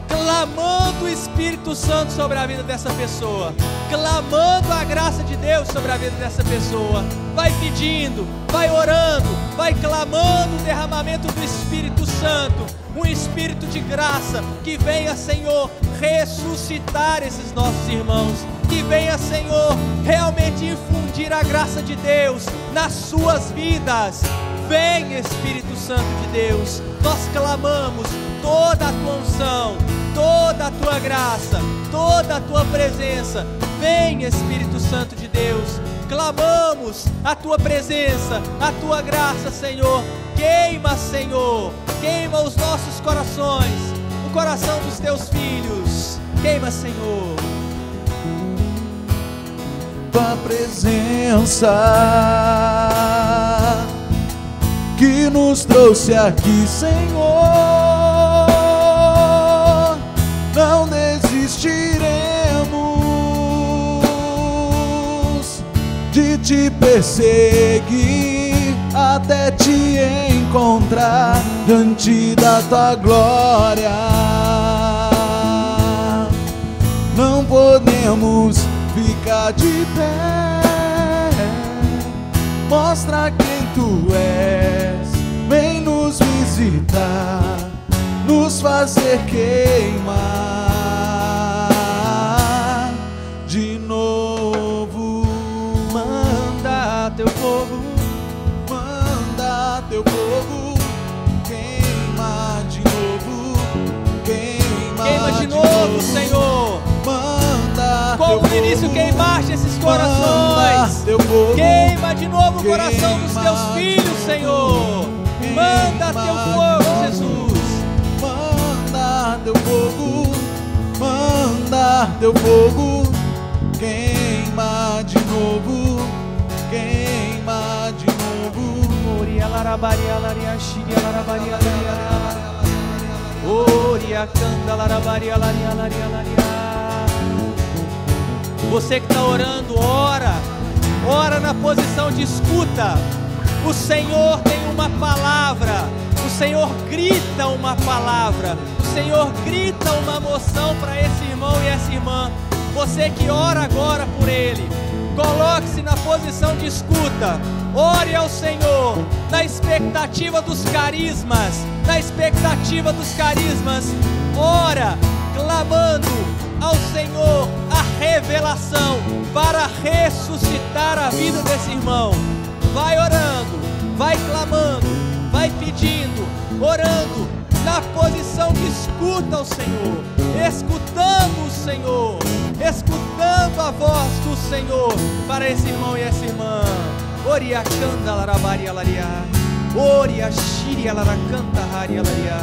clamando o Espírito Santo sobre a vida dessa pessoa, clamando a graça de Deus sobre a vida dessa pessoa. Vai pedindo, vai orando, vai clamando o derramamento do Espírito Santo, um Espírito de graça, que venha, Senhor, ressuscitar esses nossos irmãos, que venha, Senhor, realmente infundir a graça de Deus nas suas vidas. Vem, Espírito Santo de Deus, nós clamamos toda a tua unção, toda a tua graça, toda a tua presença. Vem, Espírito Santo de Deus, clamamos a tua presença, a tua graça, Senhor. Queima, Senhor, queima os nossos corações, o coração dos teus filhos. Queima, Senhor. Tua presença que nos trouxe aqui, Senhor. Não desistiremos de te perseguir até te encontrar diante da tua glória. Não podemos ficar de pé. Mostra quem tu és, vem nos visitar, nos fazer queimar de novo. Manda teu fogo, manda teu fogo, queima de novo, queima de novo, Senhor. Manda como no início queimaste esses corações, queima de novo o coração dos teus filhos, Senhor. Manda teu fogo, Jesus. Manda teu fogo, manda teu fogo, queima de novo, queima de novo. Oria larabaria laria xiria larabaria laria. Oria canda larabaria laria laria laria. Você que está orando, ora na posição de escuta. O Senhor tem uma palavra, o Senhor grita uma palavra, o Senhor grita uma moção para esse irmão e essa irmã. Você que ora agora por ele, coloque-se na posição de escuta, ore ao Senhor, na expectativa dos carismas, ora, clamando ao Senhor a revelação para ressuscitar a vida desse irmão. Vai orando, vai clamando, vai pedindo, orando na posição de escuta ao Senhor, escutando o Senhor, escutando a voz do Senhor para esse irmão e essa irmã. Oria canta larabaria laria, oria xiria laracanta haria laria,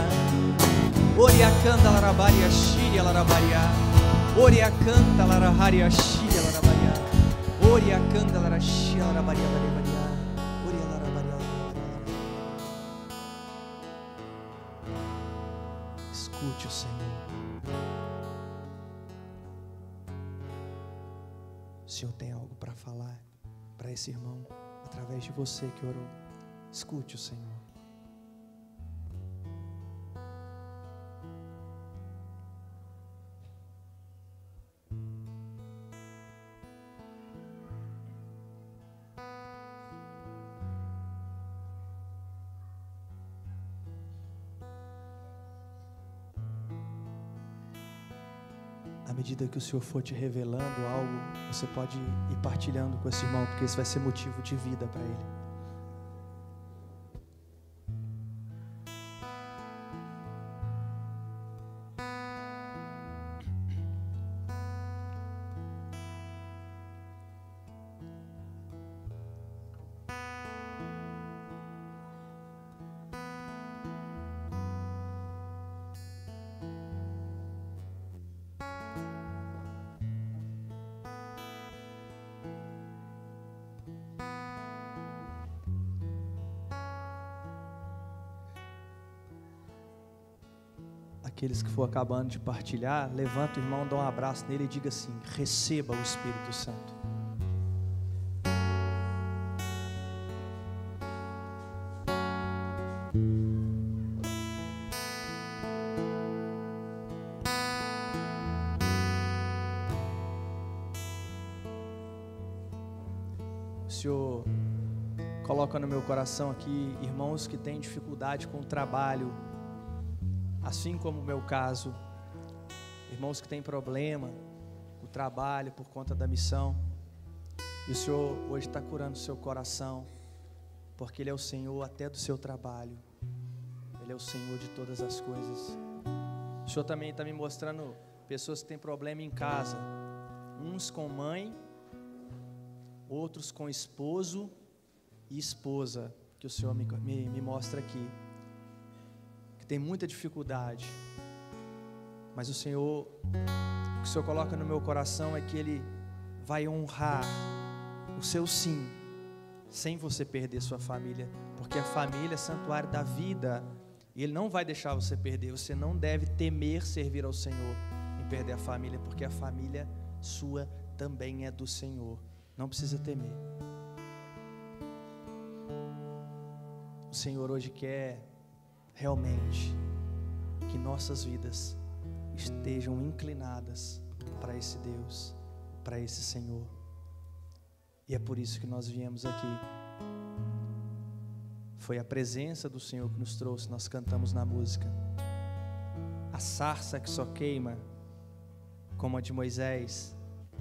oria canta larabaria xiria larabaria, oria canta laraharia xiria larabaria, oria canta laraxia larabaria laria. Escute o Senhor. O Senhor tem algo para falar para esse irmão através de você que orou. Escute o Senhor. À medida que o Senhor for te revelando algo, você pode ir partilhando com esse irmão, porque isso vai ser motivo de vida para ele. Aqueles que for acabando de partilhar, levanta o irmão, dá um abraço nele e diga assim: receba o Espírito Santo. O Senhor coloca no meu coração aqui irmãos que têm dificuldade com o trabalho, assim como o meu caso, irmãos que têm problema com o trabalho por conta da missão, e o Senhor hoje está curando o seu coração, porque Ele é o Senhor até do seu trabalho, Ele é o Senhor de todas as coisas. O Senhor também está me mostrando pessoas que têm problema em casa, uns com mãe, outros com esposo e esposa, que o Senhor me mostra aqui, tem muita dificuldade, mas o que o Senhor coloca no meu coração é que Ele vai honrar o seu sim, sem você perder sua família, porque a família é santuário da vida, e Ele não vai deixar você perder. Você não deve temer servir ao Senhor em perder a família, porque a família sua também é do Senhor. Não precisa temer. O Senhor hoje quer realmente que nossas vidas estejam inclinadas para esse Deus, para esse Senhor. E é por isso que nós viemos aqui. Foi a presença do Senhor que nos trouxe. Nós cantamos na música: a sarça que só queima, como a de Moisés,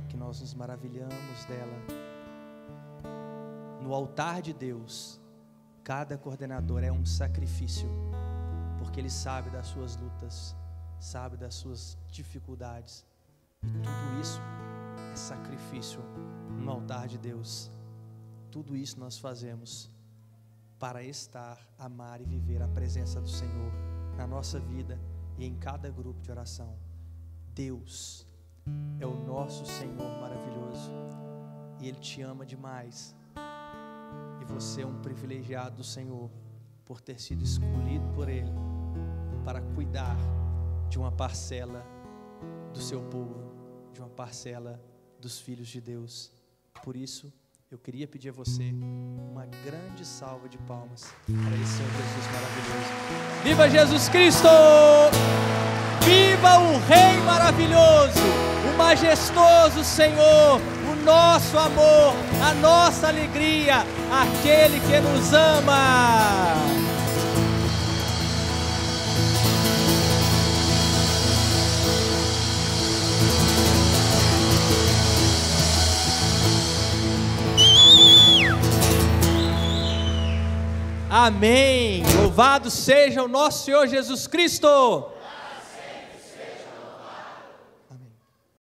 que nós nos maravilhamos dela. No altar de Deus, cada coordenador é um sacrifício, porque ele sabe das suas lutas, sabe das suas dificuldades, e tudo isso é sacrifício no altar de Deus. Tudo isso nós fazemos para estar, amar e viver a presença do Senhor na nossa vida e em cada grupo de oração. Deus é o nosso Senhor maravilhoso, e Ele te ama demais, e você é um privilegiado do Senhor por ter sido escolhido por Ele para cuidar de uma parcela do seu povo, de uma parcela dos filhos de Deus. Por isso, eu queria pedir a você uma grande salva de palmas para esse Senhor Jesus maravilhoso. Viva Jesus Cristo! Viva o Rei maravilhoso, o majestoso Senhor, o nosso amor, a nossa alegria, aquele que nos ama. Amém. Louvado seja o nosso Senhor Jesus Cristo.